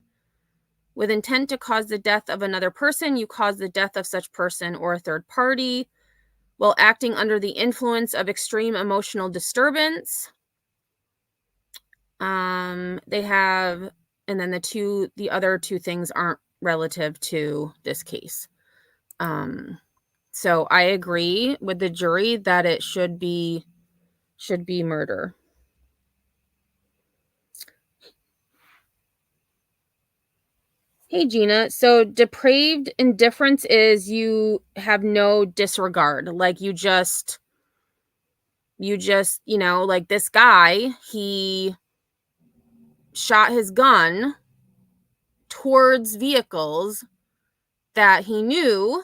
With intent to cause the death of another person, you cause the death of such person or a third party while acting under the influence of extreme emotional disturbance. They have, and then the other two things aren't relative to this case. So I agree with the jury that it should be murder. Hey, Gina. So depraved indifference is you have no disregard. Like you just, like this guy, he shot his gun towards vehicles that he knew,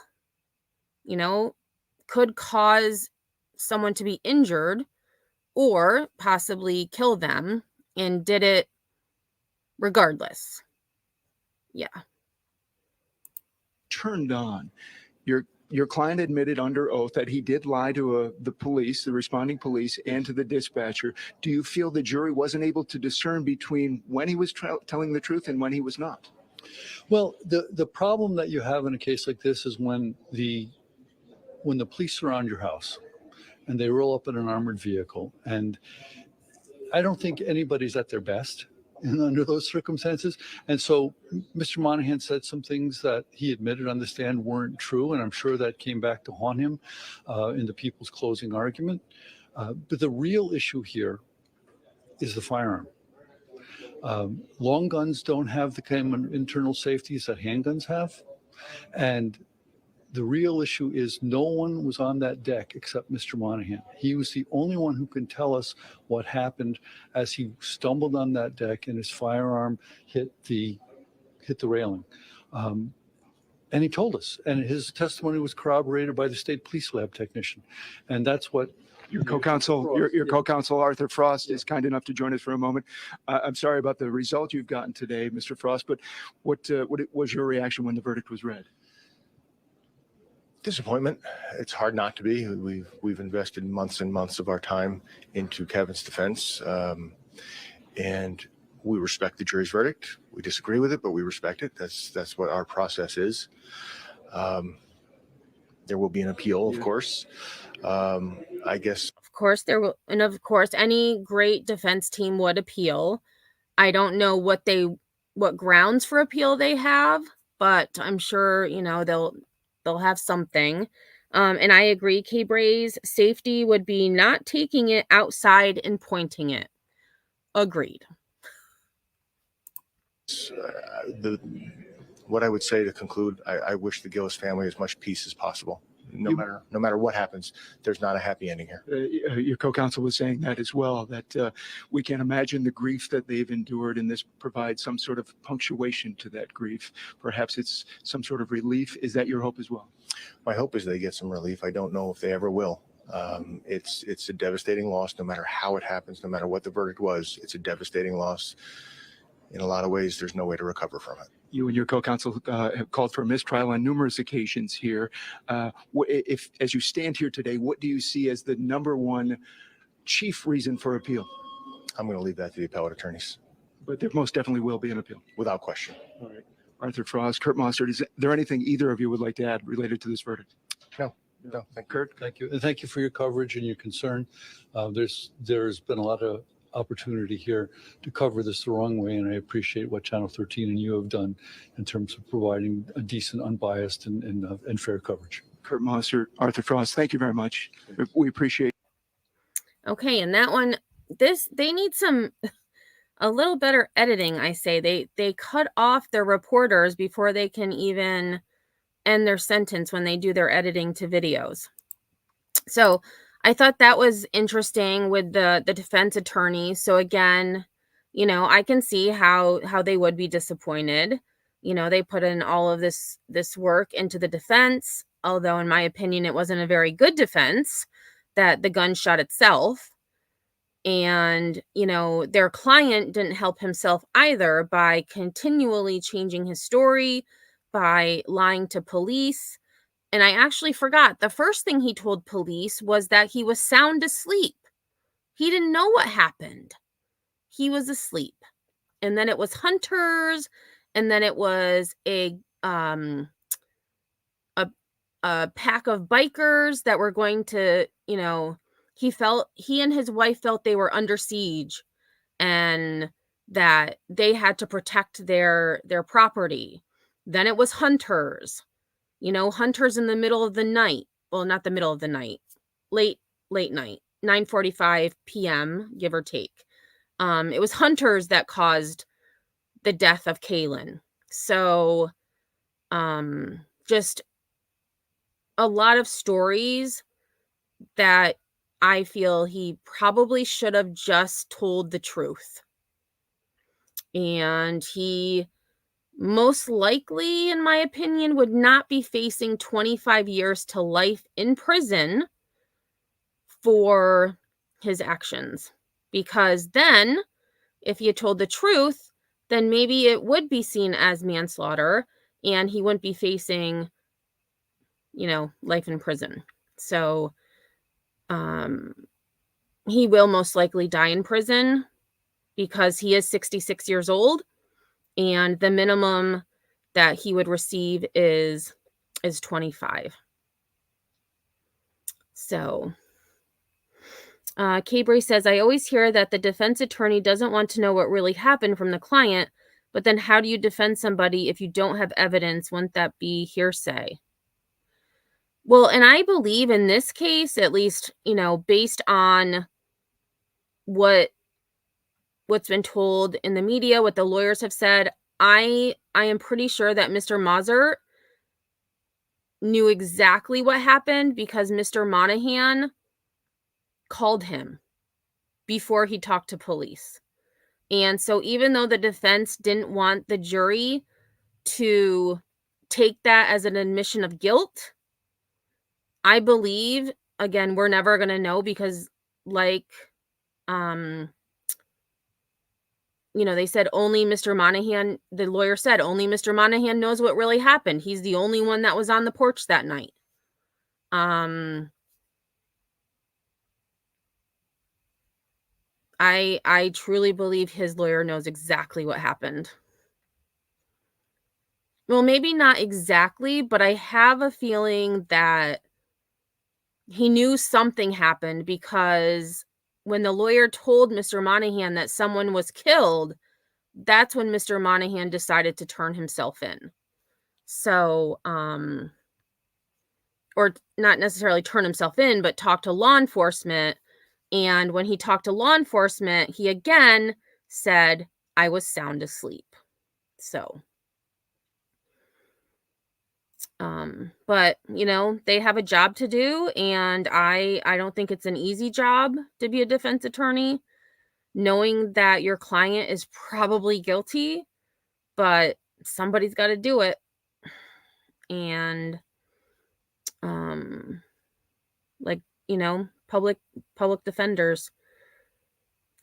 could cause someone to be injured or possibly kill them, and did it regardless. Yeah.
Turned on. Your client admitted under oath that he did lie to the police, the responding police, and to the dispatcher. Do you feel the jury wasn't able to discern between when he was telling the truth and when he was not?
Well, the problem that you have in a case like this is when the police surround your house and they roll up in an armored vehicle, and I don't think anybody's at their best under those circumstances. And so Mr. Monahan said some things that he admitted on the stand weren't true, and I'm sure that came back to haunt him in the people's closing argument. But the real issue here is the firearm. Long guns don't have the kind of internal safeties that handguns have. And the real issue is no one was on that deck except Mr. Monahan. He was the only one who can tell us what happened as he stumbled on that deck and his firearm hit the railing. And he told us, and his testimony was corroborated by the state police lab technician. And that's what
your co-counsel Arthur Frost is kind enough to join us for a moment. I'm sorry about the result you've gotten today, Mr. Frost, but what was your reaction when the verdict was read?
Disappointment. It's hard not to be. We've invested months and months of our time into Kevin's defense, and we respect the jury's verdict. We disagree with it, but we respect it. That's what our process is. There will be an appeal, of course. I guess.
Of course there will, and of course any great defense team would appeal. I don't know what grounds for appeal they have, but I'm sure they'll have something. And I agree, K-Braze, safety would be not taking it outside and pointing it. Agreed.
What I would say to conclude, I wish the Gillis family as much peace as possible. No matter what happens, there's not a happy ending here.
Your co-counsel was saying that as well, that we can't imagine the grief that they've endured, and this provides some sort of punctuation to that grief. Perhaps it's some sort of relief. Is that your hope as well?
My hope is they get some relief. I don't know if they ever will. It's a devastating loss, no matter how it happens, no matter what the verdict was. It's a devastating loss. In a lot of ways, there's no way to recover from it.
You and your co-counsel have called for a mistrial on numerous occasions here. If, as you stand here today, what do you see as the number one chief reason for appeal?
I'm going to leave that to the appellate attorneys.
But there most definitely will be an appeal.
Without question.
All right. Arthur Frost, Kurt Mostert, is there anything either of you would like to add related to this verdict?
No. Thank you.
Kurt?
Thank you. And thank you for your coverage and your concern. There's been a lot of opportunity here to cover this the wrong way, and I appreciate what Channel 13 and you have done in terms of providing a decent, unbiased, and fair coverage.
Kurt Mostert, Arthur Frost, thank you very much. We appreciate it.
Okay, and that one, they need a little better editing, I say. They cut off their reporters before they can even end their sentence when they do their editing to videos. So I thought that was interesting with the defense attorney. So again, I can see how they would be disappointed. They put in all of this work into the defense, although in my opinion, it wasn't a very good defense, that the gun shot itself. And, their client didn't help himself either by continually changing his story, by lying to police. And I actually forgot, the first thing he told police was that he was sound asleep. He didn't know what happened. He was asleep. And then it was hunters, and then it was a pack of bikers that were going to, he and his wife felt they were under siege and that they had to protect their property. Then it was hunters. Hunters in the middle of the night. Well, not the middle of the night. Late night. 9:45 p.m., give or take. It was hunters that caused the death of Kaylin. So, just a lot of stories that I feel he probably should have just told the truth. And he most likely, in my opinion, would not be facing 25 years to life in prison for his actions. Because then, if he had told the truth, then maybe it would be seen as manslaughter and he wouldn't be facing, life in prison. So, he will most likely die in prison because he is 66 years old and the minimum that he would receive is 25. So, K-Bray says, I always hear that the defense attorney doesn't want to know what really happened from the client, but then how do you defend somebody if you don't have evidence? Wouldn't that be hearsay? Well, and I believe in this case, at least, based on what's been told in the media, what the lawyers have said, I am pretty sure that Mr. Mazur knew exactly what happened because Mr. Monahan called him before he talked to police. And so even though the defense didn't want the jury to take that as an admission of guilt, I believe, again, we're never going to know because they said only Mr. Monahan, the lawyer said only Mr. Monahan knows what really happened. He's the only one that was on the porch that night. I truly believe his lawyer knows exactly what happened. Well, maybe not exactly, but I have a feeling that he knew something happened because when the lawyer told Mr. Monahan that someone was killed, that's when Mr. Monahan decided to turn himself in. So, or not necessarily turn himself in, but talk to law enforcement. And when he talked to law enforcement, he again said, I was sound asleep. So, but they have a job to do, and I don't think it's an easy job to be a defense attorney, knowing that your client is probably guilty, but somebody's got to do it. And public defenders,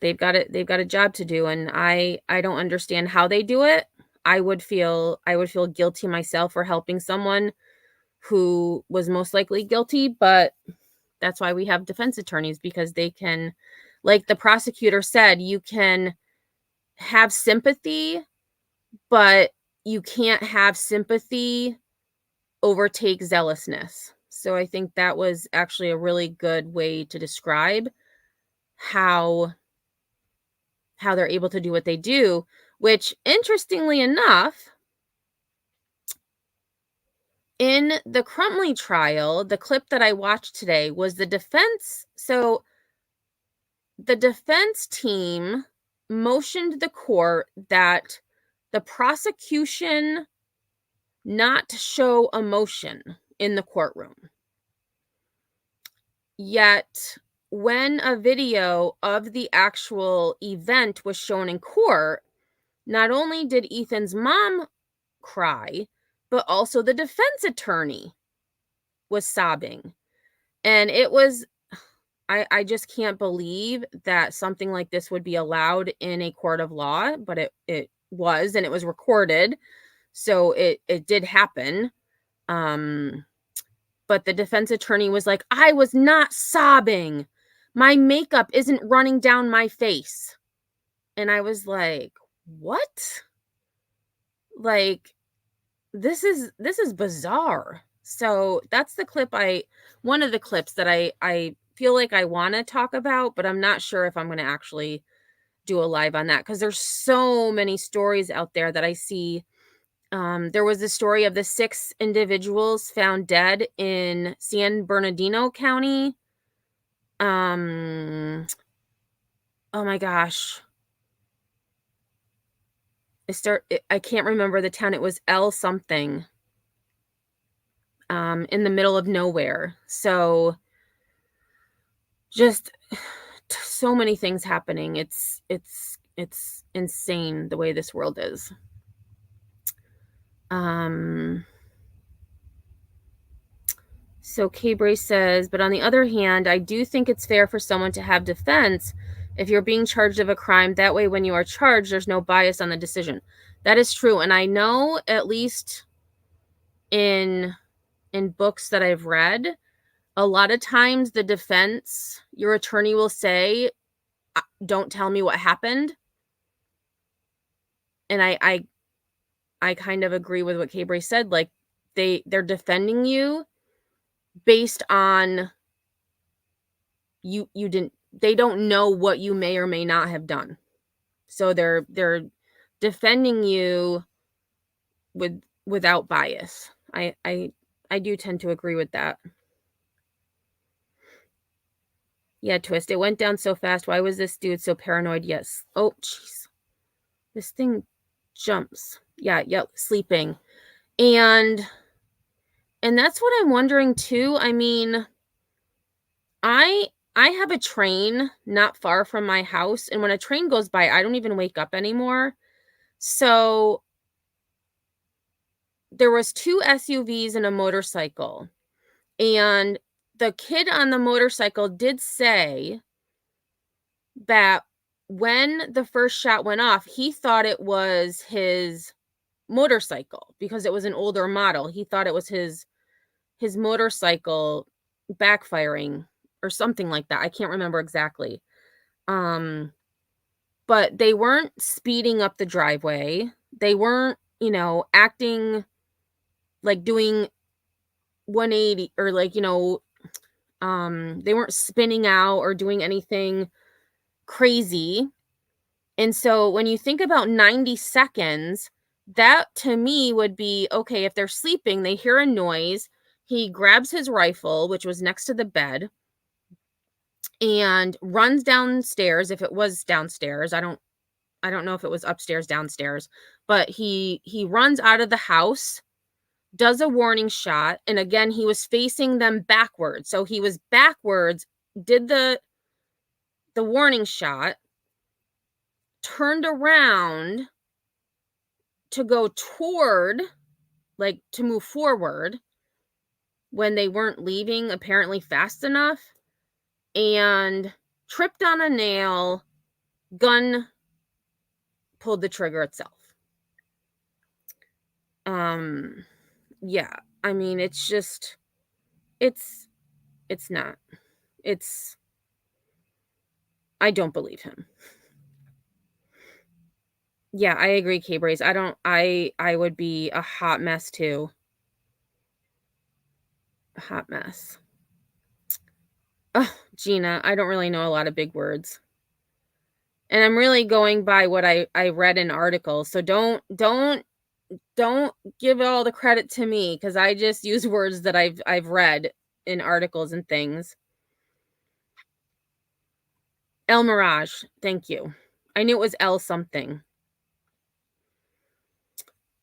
they've got a job to do, and I don't understand how they do it. I would feel guilty myself for helping someone who was most likely guilty, but that's why we have defense attorneys, because they can, like the prosecutor said, you can have sympathy, but you can't have sympathy overtake zealousness. So I think that was actually a really good way to describe how they're able to do what they do, which, interestingly enough, in the Crumley trial, the clip that I watched today was the defense. So the defense team motioned the court that the prosecution not show emotion in the courtroom. Yet, when a video of the actual event was shown in court, not only did Ethan's mom cry, but also the defense attorney was sobbing. And it was, I just can't believe that something like this would be allowed in a court of law, but it was, and it was recorded. So it did happen. But the defense attorney was like, I was not sobbing. My makeup isn't running down my face. And I was like, what? Like, this is bizarre. So that's the clip one of the clips that I feel like I want to talk about, but I'm not sure if I'm going to actually do a live on that, because there's so many stories out there that I see. There was the story of the 6 individuals found dead in San Bernardino County. Oh my gosh. I can't remember the town. It was L something. In the middle of nowhere. So just so many things happening. It's insane the way this world is. So K-Bray says, but on the other hand, I do think it's fair for someone to have defense if you're being charged of a crime. That way, when you are charged, there's no bias on the decision. That is true. And I know, at least in books that I've read, a lot of times the defense, your attorney will say, don't tell me what happened. And I kind of agree with what K-Bray said. Like, they're defending you based on they don't know what you may or may not have done. So they're defending you without bias. I do tend to agree with that. Yeah, Twist. It went down so fast. Why was this dude so paranoid? Yes. Oh, jeez. This thing jumps. Yeah, yep, sleeping. And that's what I'm wondering too. I mean, I have a train not far from my house, and when a train goes by, I don't even wake up anymore. So there was 2 SUVs and a motorcycle. And the kid on the motorcycle did say that when the first shot went off, he thought it was his motorcycle because it was an older model. He thought it was his motorcycle backfiring or something like that. I can't remember exactly. But they weren't speeding up the driveway. They weren't, acting like doing 180 or like, they weren't spinning out or doing anything crazy. And so when you think about 90 seconds, that to me would be, okay, if they're sleeping, they hear a noise. He grabs his rifle, which was next to the bed, and runs downstairs. If it was downstairs, I don't know if it was upstairs, downstairs, but he runs out of the house, does a warning shot. And again, he was facing them backwards. So he was backwards, did the warning shot, turned around to go toward, like to move forward when they weren't leaving apparently fast enough, and tripped on a nail, gun pulled the trigger itself. Yeah, I mean, it's just, it's not, I don't believe him. Yeah, I agree, K-Braze. I would be a hot mess too. A hot mess. Oh, Gina, I don't really know a lot of big words. And I'm really going by what I read in articles. So don't give all the credit to me, because I just use words that I've read in articles and things. El Mirage, thank you. I knew it was L something.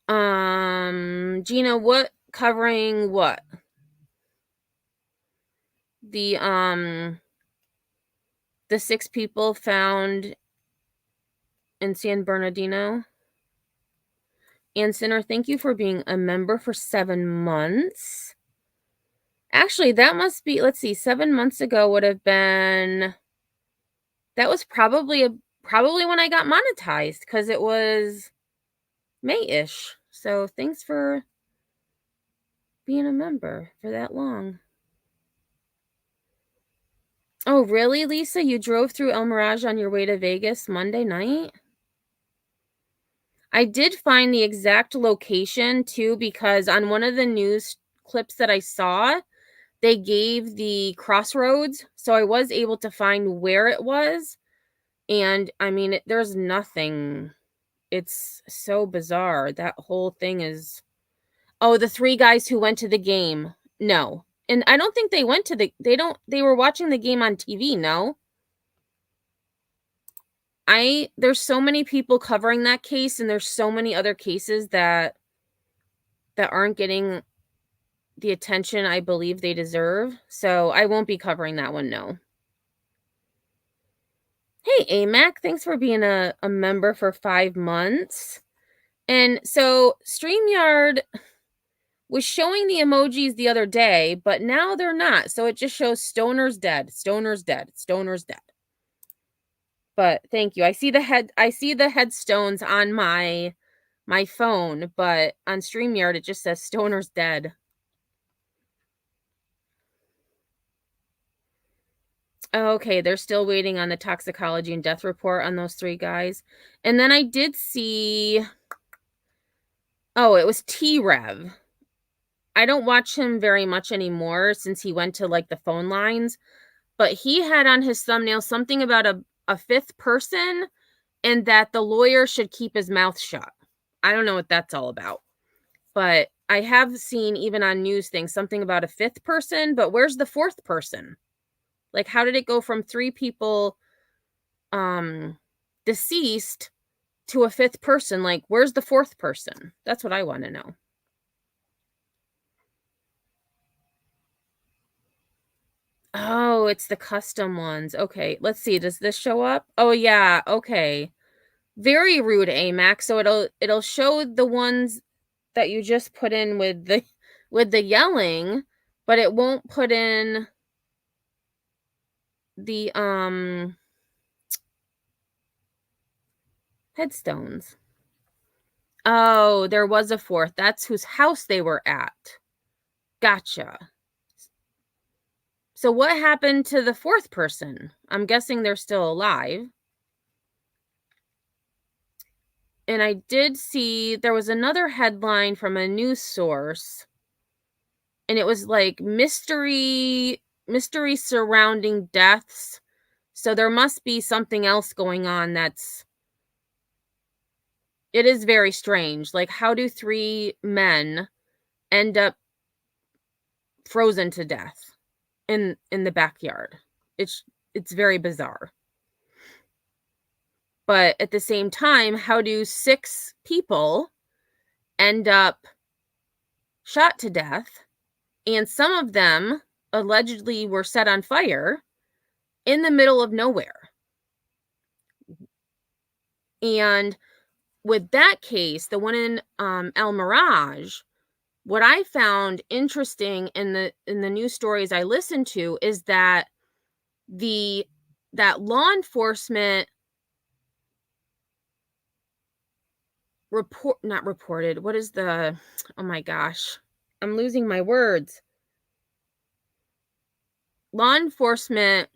Gina, what covering what? The 6 people found in San Bernardino. And Sinner, thank you for being a member for 7 months. Actually, that must be, let's see, 7 months ago would have been, that was probably when I got monetized, because it was May-ish. So thanks for being a member for that long. Oh, really, Lisa? You drove through El Mirage on your way to Vegas Monday night? I did find the exact location, too, because on one of the news clips that I saw, they gave the crossroads, so I was able to find where it was. And, I mean, there's nothing. It's so bizarre. That whole thing is... Oh, the 3 guys who went to the game. No. And I don't think they went to the... They were watching the game on TV, no? There's so many people covering that case, and there's so many other cases that aren't getting the attention I believe they deserve. So I won't be covering that one, no. Hey, AMAC, thanks for being a member for 5 months. And so StreamYard was showing the emojis the other day, but now they're not. So it just shows Stoner's dead, Stoner's dead, Stoner's dead. But thank you. I see the headstones on my phone, but on StreamYard it just says Stoner's dead. Okay, they're still waiting on the toxicology and death report on those 3 guys. And then I did see... Oh, it was T-Rev. I don't watch him very much anymore since he went to, like, the phone lines. But he had on his thumbnail something about a 5th person and that the lawyer should keep his mouth shut. I don't know what that's all about. But I have seen, even on news things, something about a 5th person. But where's the 4th person? Like, how did it go from 3 people deceased to a 5th person? Like, where's the 4th person? That's what I want to know. Oh, it's the custom ones. Okay, let's see. Does this show up? Oh, yeah. Okay. Very rude, AMAC. So it'll show the ones that you just put in with the yelling, but it won't put in the headstones. Oh, there was a 4th. That's whose house they were at. Gotcha. So what happened to the 4th person? I'm guessing they're still alive. And I did see there was another headline from a news source, and it was like mystery surrounding deaths. So there must be something else going on it is very strange. Like, how do 3 men end up frozen to death in the backyard? It's very bizarre. But at the same time, how do 6 people end up shot to death? And some of them allegedly were set on fire in the middle of nowhere. And with that case, the one in El Mirage, what I found interesting in the news stories I listened to is that that law enforcement not reported. What is oh my gosh, I'm losing my words. Law enforcement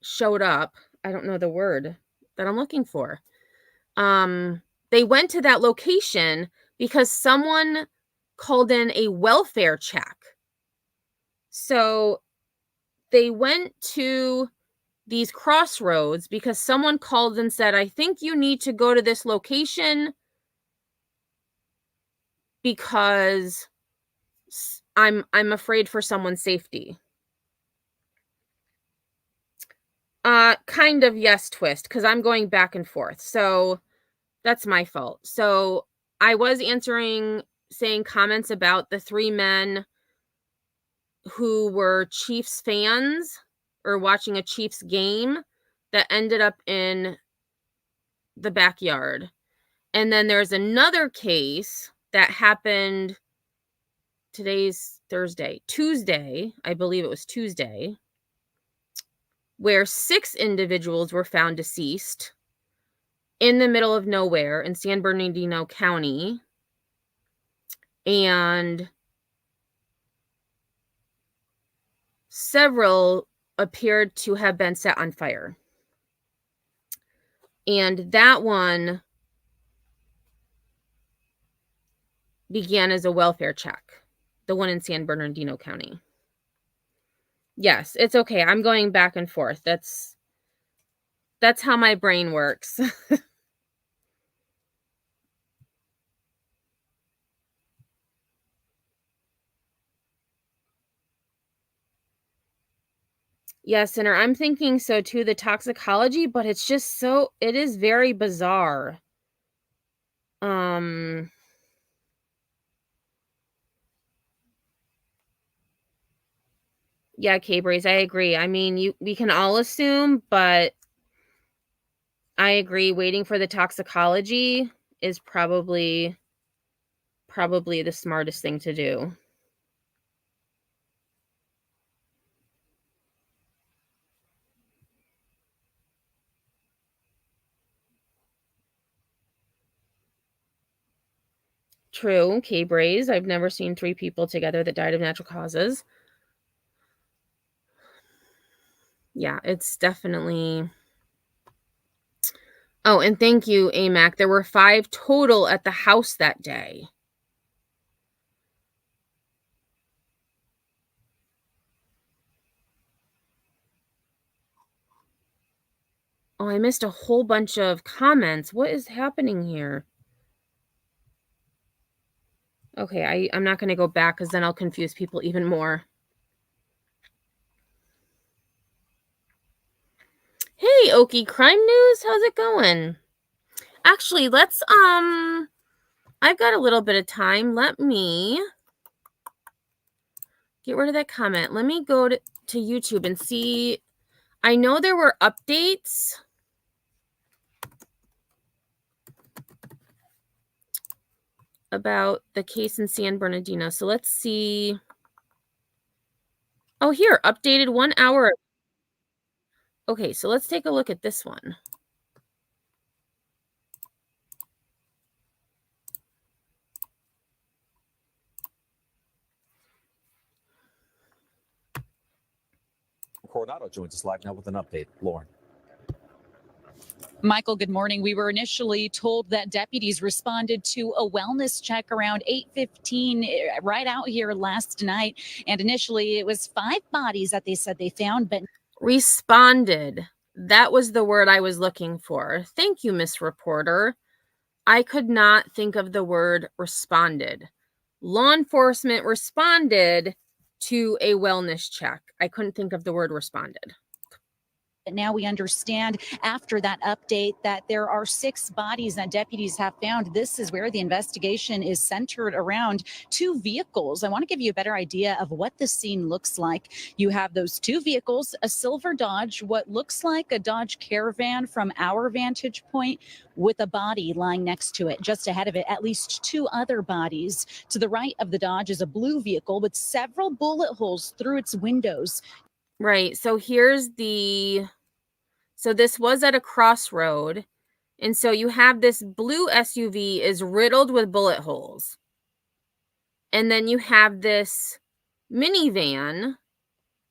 showed up. I don't know the word that I'm looking for. They went to that location because someone called in a welfare check. So they went to these crossroads because someone called and said, I think you need to go to this location because I'm afraid for someone's safety. Kind of, yes, Twist, because I'm going back and forth. So that's my fault. So I was saying comments about the 3 men who were Chiefs fans or watching a Chiefs game that ended up in the backyard. And then there's another case that happened, today's Thursday, Tuesday, I believe it was Tuesday, where 6 individuals were found deceased. in the middle of nowhere in San Bernardino County, and several appeared to have been set on fire. And that one began as a welfare check, the one in San Bernardino County. Yes, it's okay. I'm going back and forth. That's how my brain works. Yeah, Sinner, I'm thinking so too, the toxicology, but it's just so, it is very bizarre. Yeah, K-Brace, I agree. I mean, we can all assume, but I agree, waiting for the toxicology is probably the smartest thing to do. True, K-Braze. I've never seen 3 people together that died of natural causes. Yeah, it's definitely... Oh, and thank you, AMAC. There were 5 total at the house that day. Oh, I missed a whole bunch of comments. What is happening here? Okay, I'm not going to go back because then I'll confuse people even more. Hey, Okie Crime News. How's it going? Actually, let's, I've got a little bit of time. Let me get rid of that comment. Let me go to YouTube and see. I know there were updates about the case in San Bernardino. So let's see. Oh, here, updated 1 hour. Okay, so let's take a look at this one.
Coronado joins us live now with an update. Lauren.
Michael, good morning. We were initially told that deputies responded to a wellness check around 8:15 right out here last night. And initially it was 5 bodies that they said they found, but
Responded. That was the word I was looking for. Thank you, Miss Reporter. I could not think of the word responded. Law enforcement responded to a wellness check. I couldn't think of the word responded.
now we understand after that update that there are 6 bodies that deputies have found. This is where the investigation is centered around 2 vehicles. I want to give you a better idea of what the scene looks like. You have those 2 vehicles, a silver Dodge, what looks like a Dodge Caravan from our vantage point, with a body lying next to it. Just ahead of it, at least 2 other bodies. To the right of the Dodge is a blue vehicle with several bullet holes through its windows.
Right. So here's so this was at a crossroad. And so you have this blue SUV is riddled with bullet holes. And then you have this minivan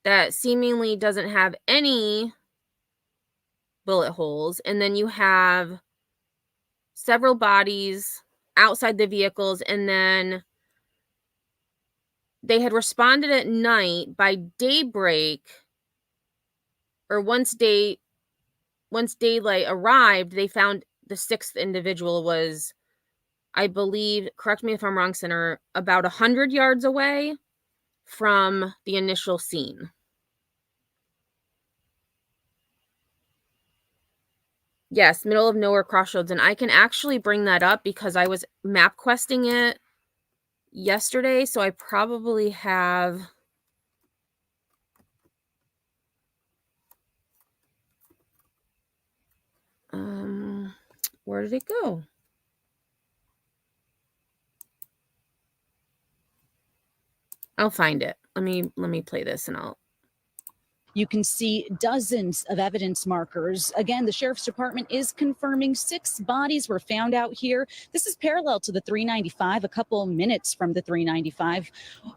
that seemingly doesn't have any bullet holes. And then you have several bodies outside the vehicles. And then they had responded at night. By daybreak, or once daylight arrived, they found the 6th individual was, I believe, correct me if I'm wrong, Senator, about 100 yards away from the initial scene. Yes, middle of nowhere crossroads. And I can actually bring that up because I was map questing it yesterday. So I probably have... where did it go? I'll find it. Let me play this and I'll...
You can see dozens of evidence markers. Again, the Sheriff's Department is confirming 6 bodies were found out here. This is parallel to the 395, a couple minutes from the 395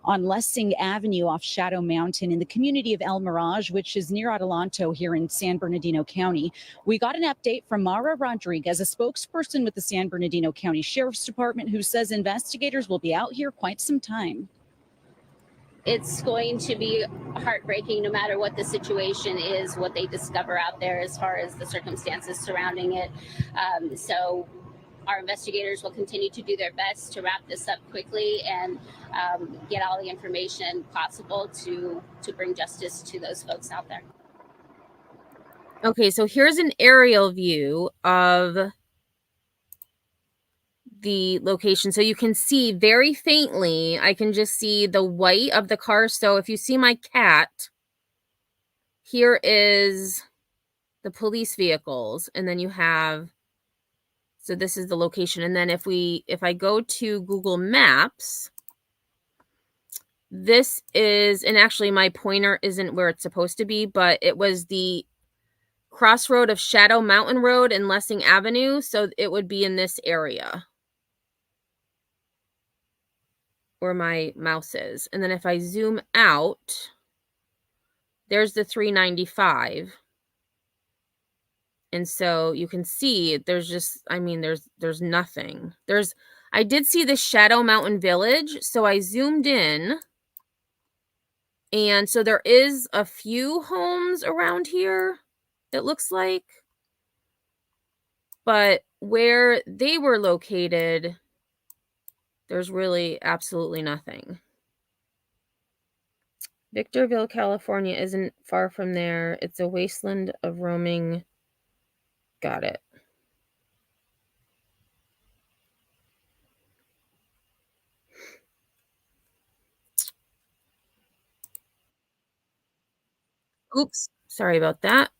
on Lessing Avenue off Shadow Mountain in the community of El Mirage, which is near Adelanto here in San Bernardino County. We got an update from Mara Rodriguez, a spokesperson with the San Bernardino County Sheriff's Department, who says investigators will be out here quite some time.
It's going to be heartbreaking no matter what the situation is, what they discover out there as far as the circumstances surrounding it. So our investigators will continue to do their best to wrap this up quickly and get all the information possible to bring justice to those folks out there.
Okay, so here's an aerial view of the location. So you can see very faintly, I can just see the white of the car. So if you see my cat, here is the police vehicles. And then you have, so this is the location. And then if I go to Google Maps, this is, and actually my pointer isn't where it's supposed to be, but it was the crossroad of Shadow Mountain Road and Lessing Avenue. So it would be in this area where my mouse is. And then if I zoom out, there's the 395. And so you can see there's just, I mean, there's nothing. I did see the Shadow Mountain Village. So I zoomed in. And so there is a few homes around here, it looks like. But where they were located, there's really absolutely nothing. Victorville, California isn't far from there. It's a wasteland of roaming. Got it. Oops, sorry about that.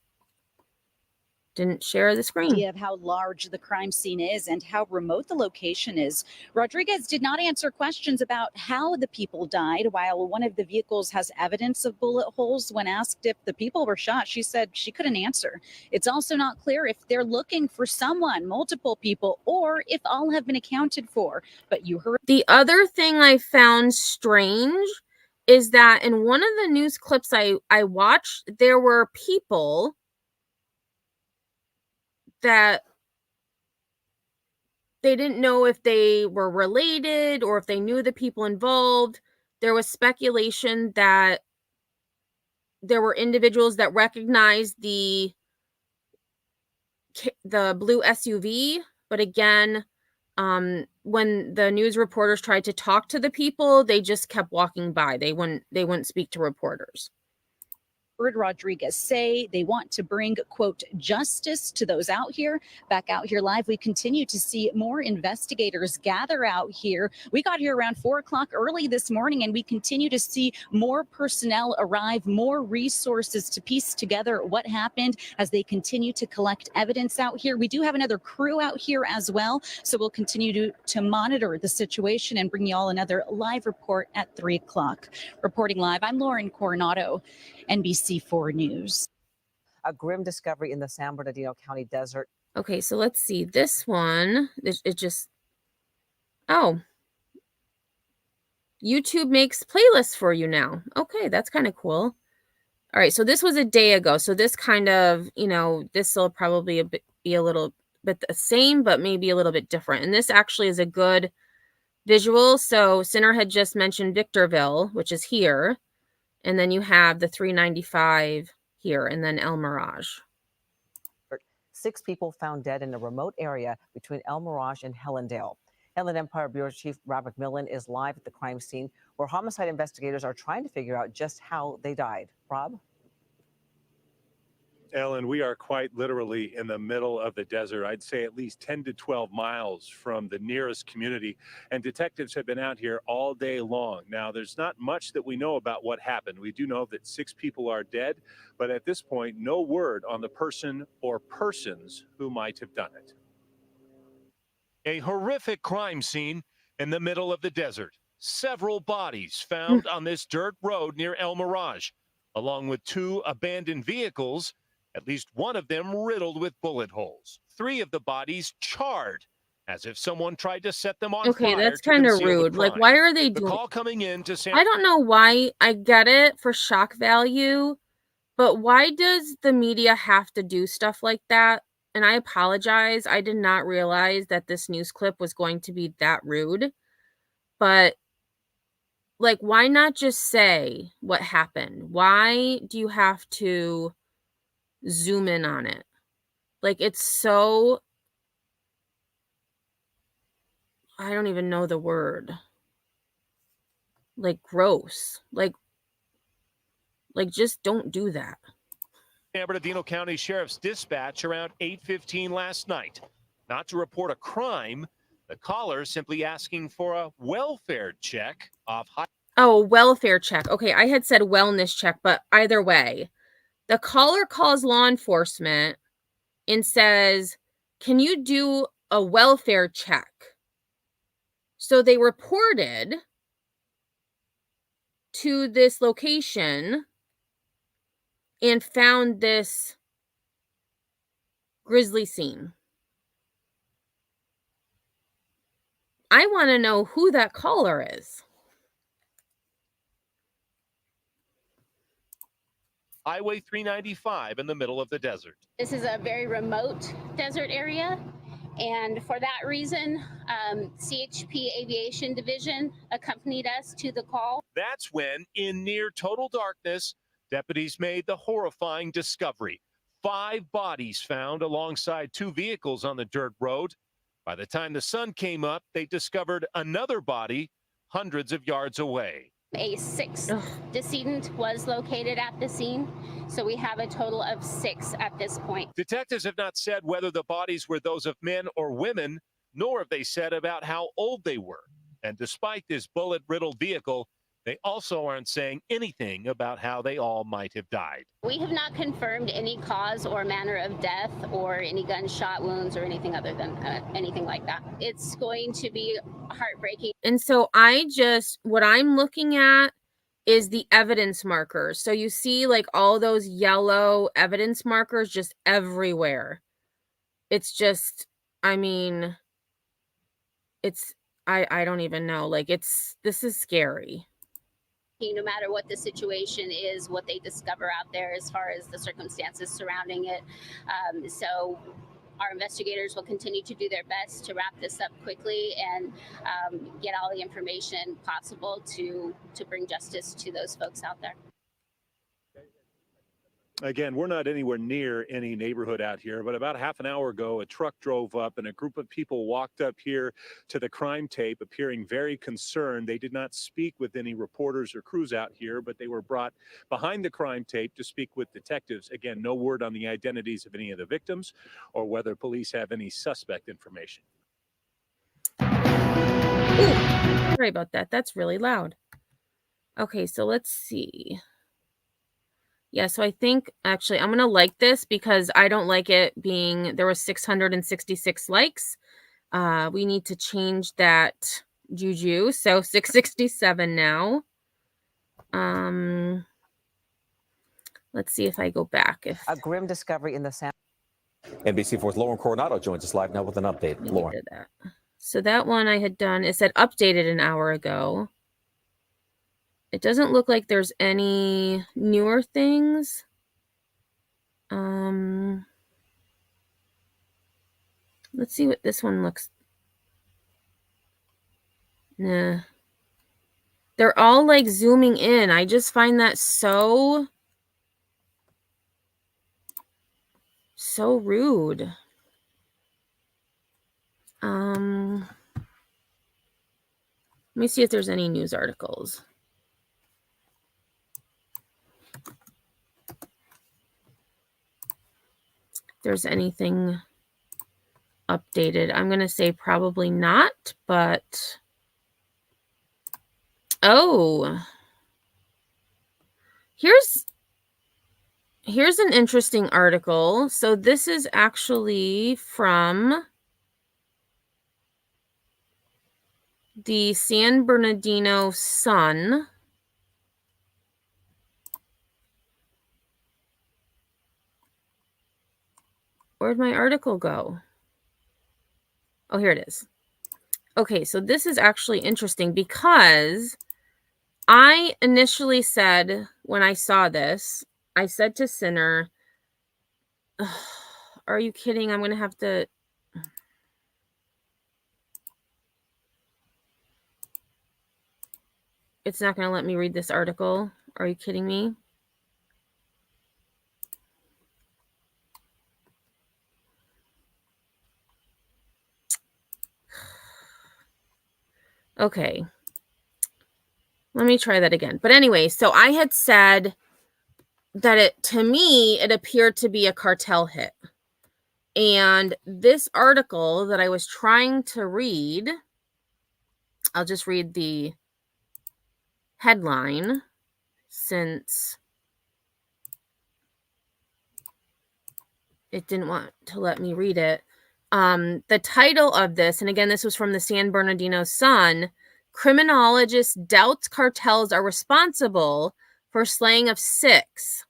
Didn't share the screen.
Idea of how large the crime scene is and how remote the location is. Rodriguez did not answer questions about how the people died. While one of the vehicles has evidence of bullet holes, when asked if the people were shot, she said she couldn't answer. It's also not clear if they're looking for someone, multiple people, or if all have been accounted for. But you heard.
The other thing I found strange is that in one of the news clips I watched, there were people that they didn't know if they were related or if they knew the people involved. There was speculation that there were individuals that recognized the blue SUV, but again, when the news reporters tried to talk to the people, they just kept walking by. They wouldn't speak to reporters.
Rodriguez say they want to bring, quote, justice to those out here. Back out here live, we continue to see more investigators gather out here. We got here around 4 o'clock early this morning, and we continue to see more personnel arrive, more resources to piece together what happened as they continue to collect evidence out here. We do have another crew out here as well, so we'll continue to monitor the situation and bring you all another live report at 3 o'clock. Reporting live, I'm Lauren Coronado, NBC4 News.
A grim discovery in the San Bernardino County desert.
Okay, so let's see. This one, it just, oh. YouTube makes playlists for you now. Okay, that's kind of cool. All right, so this was a day ago. So this kind of, this will probably be a little bit the same, but maybe a little bit different. And this actually is a good visual. So Sinner had just mentioned Victorville, which is here. And then you have the 395 here, and then El Mirage.
6 people found dead in a remote area between El Mirage and Helendale. Inland Empire Bureau Chief Rob McMillan is live at the crime scene, where homicide investigators are trying to figure out just how they died. Rob?
Ellen, we are quite literally in the middle of the desert. I'd say at least 10 to 12 miles from the nearest community, and detectives have been out here all day long. Now, there's not much that we know about what happened. We do know that 6 people are dead, but at this point, no word on the person or persons who might have done it.
A horrific crime scene in the middle of the desert. Several bodies found on this dirt road near El Mirage. along with 2 abandoned vehicles, at least one of them riddled with bullet holes. 3 of the bodies charred, as if someone tried to set them on
Okay,
fire
that's
to
kind of
conceal the
rude. Like,
crime.
why are they
The
doing?
call coming in to San
I don't know why. I get it for shock value, but why does the media have to do stuff like that? And I apologize. I did not realize that this news clip was going to be that rude. But like, why not just say what happened? Why do you have to zoom in on it? Like, it's so, I don't even know the word. Like, gross. Like just don't do that.
San Bernardino County Sheriff's Dispatch around 8:15 last night. Not to report a crime, the caller simply asking for a welfare check off high.
Oh, welfare check. Okay, I had said wellness check, but either way, the caller calls law enforcement and says, "Can you do a welfare check?" So they reported to this location and found this grisly scene. I want to know who that caller is.
Highway 395 in the middle of the desert.
This is a very remote desert area, and for that reason, CHP Aviation Division accompanied us to the call.
That's when, in near total darkness, deputies made the horrifying discovery. 5 bodies found alongside 2 vehicles on the dirt road. By the time the sun came up, they discovered another body hundreds of yards away.
A 6th decedent was located at the scene, so we have a total of 6 at this point.
Detectives have not said whether the bodies were those of men or women, nor have they said about how old they were. And despite this bullet-riddled vehicle, they also aren't saying anything about how they all might have died.
We have not confirmed any cause or manner of death or any gunshot wounds or anything other than anything like that. It's going to be heartbreaking.
And so what I'm looking at is the evidence markers. So you see like all those yellow evidence markers just everywhere. It's just, I mean, I don't even know. Like this is scary.
No matter what the situation is, what they discover out there as far as the circumstances surrounding it. So our investigators will continue to do their best to wrap this up quickly and get all the information possible to bring justice to those folks out there.
Again, we're not anywhere near any neighborhood out here, but about half an hour ago, a truck drove up and a group of people walked up here to the crime tape, appearing very concerned. They did not speak with any reporters or crews out here, but they were brought behind the crime tape to speak with detectives. Again, no word on the identities of any of the victims or whether police have any suspect information.
Ooh, sorry about that. That's really loud. Okay, so let's see. Yeah, so I think actually I'm going to like this because I don't like it being, there was 666 likes. We need to change that juju. So 667 now. Let's see if I go back.
A grim discovery in the San.
NBC4's Lauren Coronado joins us live now with an update. Lauren.
Did that. So that one I had done, it said updated an hour ago. It doesn't look like there's any newer things. Let's see what this one looks. Nah. They're all like zooming in. I just find that so rude. Let me see if there's any news articles. If there's anything updated. I'm going to say probably not, but oh. Here's an interesting article. So this is actually from the San Bernardino Sun. Where'd my article go? Oh, here it is. Okay, so this is actually interesting because I initially said, when I saw this, I said to Sinner, are you kidding? I'm going to have to... It's not going to let me read this article. Are you kidding me? Okay. Let me try that again. But anyway, so I had said that to me, it appeared to be a cartel hit. And this article that I was trying to read, I'll just read the headline since it didn't want to let me read it. The title of this, and again, this was from the San Bernardino Sun, criminologist doubts cartels are responsible for slaying of 6.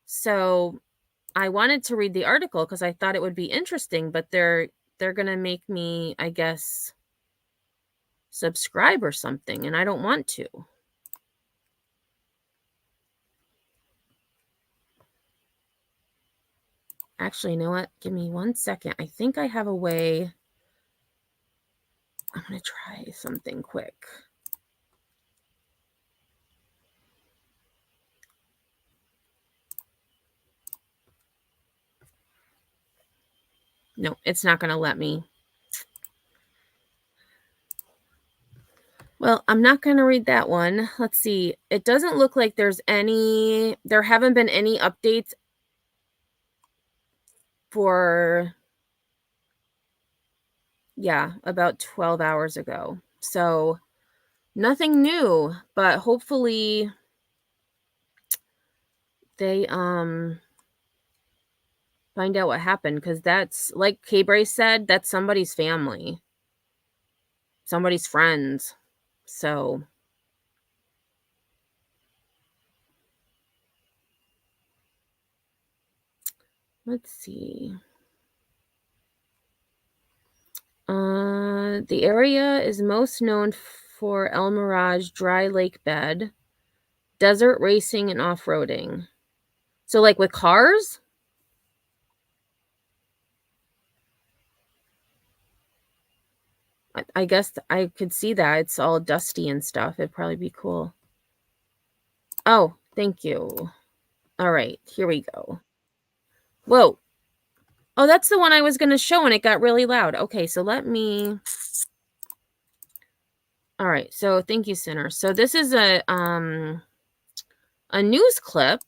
So I wanted to read the article because I thought it would be interesting, but they're going to make me, I guess, subscribe or something, and I don't want to. Actually, you know what? Give me 1 second. I think I have a way. I'm going to try something quick. No, it's not going to let me. Well, I'm not going to read that one. Let's see. It doesn't look like there haven't been any updates for, about 12 hours ago. So nothing new, but hopefully they find out what happened, because that's, like K-Bray said, that's somebody's family, somebody's friends. So let's see. The area is most known for El Mirage dry lake bed, desert racing, and off-roading. So like with cars? I guess I could see that. It's all dusty and stuff. It'd probably be cool. Oh, thank you. All right, here we go. Whoa. Oh, that's the one I was going to show and it got really loud. Okay, so let me... All right, so thank you, Sinner. So this is a news clip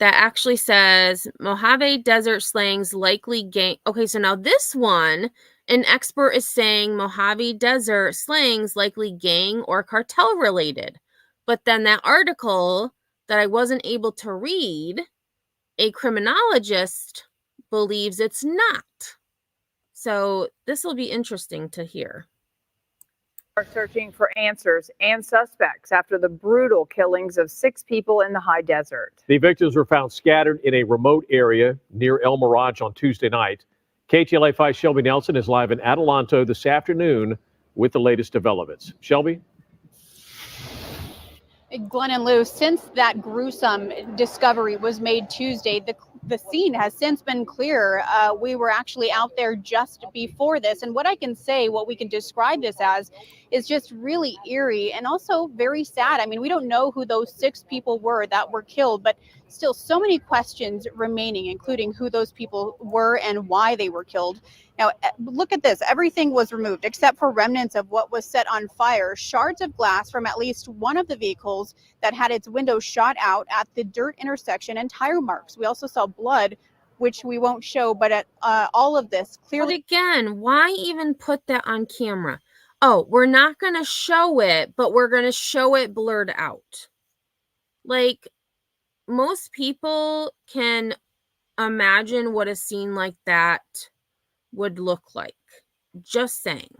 that actually says Mojave Desert slayings likely gang. Okay, so now this one, an expert is saying Mojave Desert slayings likely gang or cartel related. But then that article that I wasn't able to read, a criminologist believes it's not. So this will be interesting to hear.
Are searching for answers and suspects after the brutal killings of 6 people in the high desert.
The victims were found scattered in a remote area near El Mirage on Tuesday night. KTLA 5 Shelby Nelson is live in Adelanto this afternoon with the latest developments. Shelby?
Glenn and Lou, since that gruesome discovery was made Tuesday, the scene has since been clear. We were actually out there just before this. And what I can say, what we can describe this as, is just really eerie and also very sad. I mean, we don't know who those 6 people were that were killed, but still so many questions remaining, including who those people were and why they were killed. Now, look at this. Everything was removed except for remnants of what was set on fire. Shards of glass from at least one of the vehicles that had its window shot out at the dirt intersection and tire marks. We also saw blood, which we won't show, but at all of this clearly.
But again, why even put that on camera? Oh, we're not going to show it, but we're going to show it blurred out. Like, most people can imagine what a scene like that would look like. Just saying.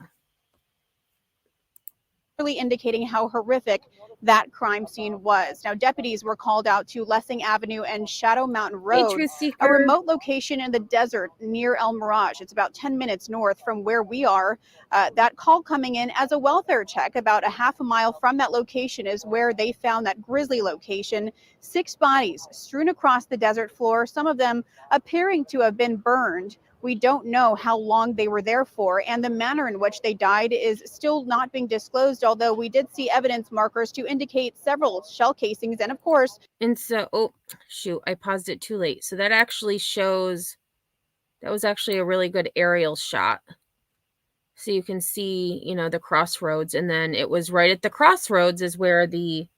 really indicating how horrific that crime scene was. Now, deputies were called out to Lessing Avenue and Shadow Mountain
Hey,
Road,
Truth
a
Seeker.
remote location in the desert near El Mirage. It's about 10 minutes north from where we are. That call coming in as a welfare check about a half a mile from that location is where they found that grisly location. 6 bodies strewn across the desert floor, some of them appearing to have been burned. We don't know how long they were there for, and the manner in which they died is still not being disclosed, although we did see evidence markers to indicate several shell casings. And of course,
And so, oh, shoot, I paused it too late. So that actually shows, that was actually a really good aerial shot. So you can see, you know, the crossroads, and then it was right at the crossroads is where the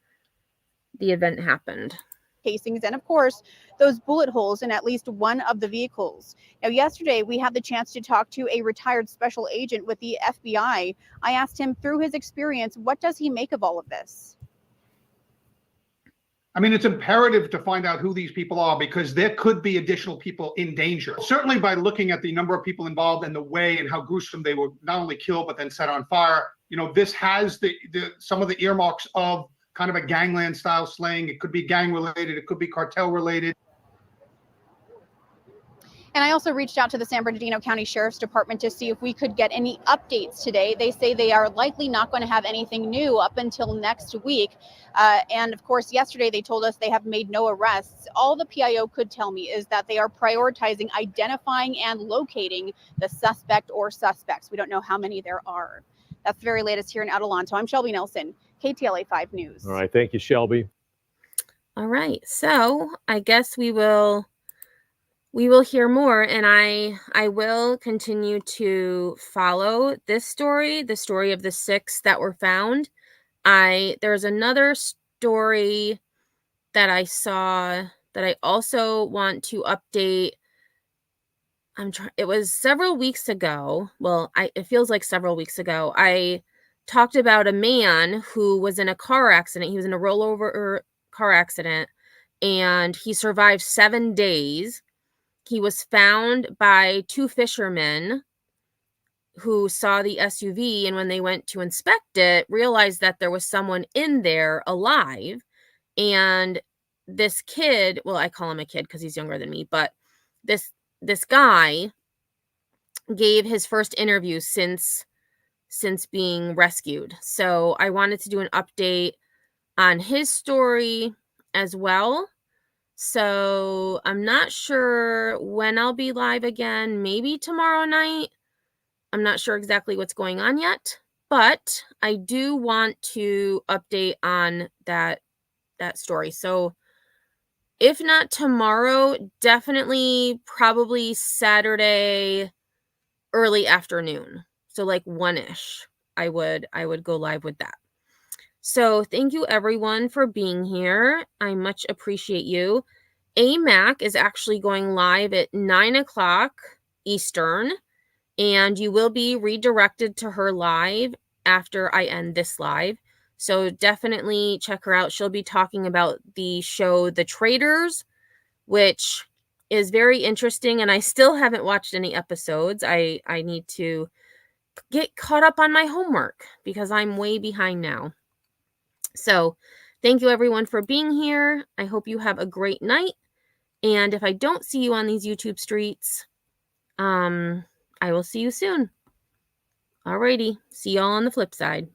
event happened.
casings, and of course, those bullet holes in at least one of the vehicles. Now, yesterday, we had the chance to talk to a retired special agent with the FBI. I asked him, through his experience, what does he make of all of this?
I mean, it's imperative to find out who these people are because there could be additional people in danger. Certainly by looking at the number of people involved and the way and how gruesome they were not only killed, but then set on fire. You know, this has some of the earmarks of kind of a gangland style slaying. It could be gang related. It could be cartel related.
And I also reached out to the San Bernardino County Sheriff's Department to see if we could get any updates today. They say they are likely not going to have anything new up until next week. And of course, yesterday they told us they have made no arrests. All the PIO could tell me is that they are prioritizing identifying and locating the suspect or suspects. We don't know how many there are. That's the very latest here in Adelanto. I'm Shelby Nelson, KTLA 5 News.
All right. Thank you, Shelby.
All right. So I guess we will hear more, and I will continue to follow this story, the story of the 6 that were found. There's another story that I saw that I also want to update. It was several weeks ago. Well, it feels like several weeks ago. I talked about a man who was in a car accident. He was in a rollover car accident, and he survived 7 days. He was found by 2 fishermen who saw the SUV, and when they went to inspect it, realized that there was someone in there alive. And this kid, well, I call him a kid because he's younger than me, but this guy gave his first interview since being rescued. So I wanted to do an update on his story as well. So I'm not sure when I'll be live again, maybe tomorrow night. I'm not sure exactly what's going on yet, but I do want to update on that story. So if not tomorrow, definitely probably Saturday early afternoon. So like 1-ish, I would go live with that. So thank you everyone for being here. I much appreciate you. AMAC is actually going live at 9 o'clock Eastern, and you will be redirected to her live after I end this live. So definitely check her out. She'll be talking about the show The Traitors, which is very interesting, and I still haven't watched any episodes. I need to get caught up on my homework because I'm way behind now. So thank you everyone for being here. I hope you have a great night. And if I don't see you on these YouTube streets, I will see you soon. Alrighty. See y'all on the flip side.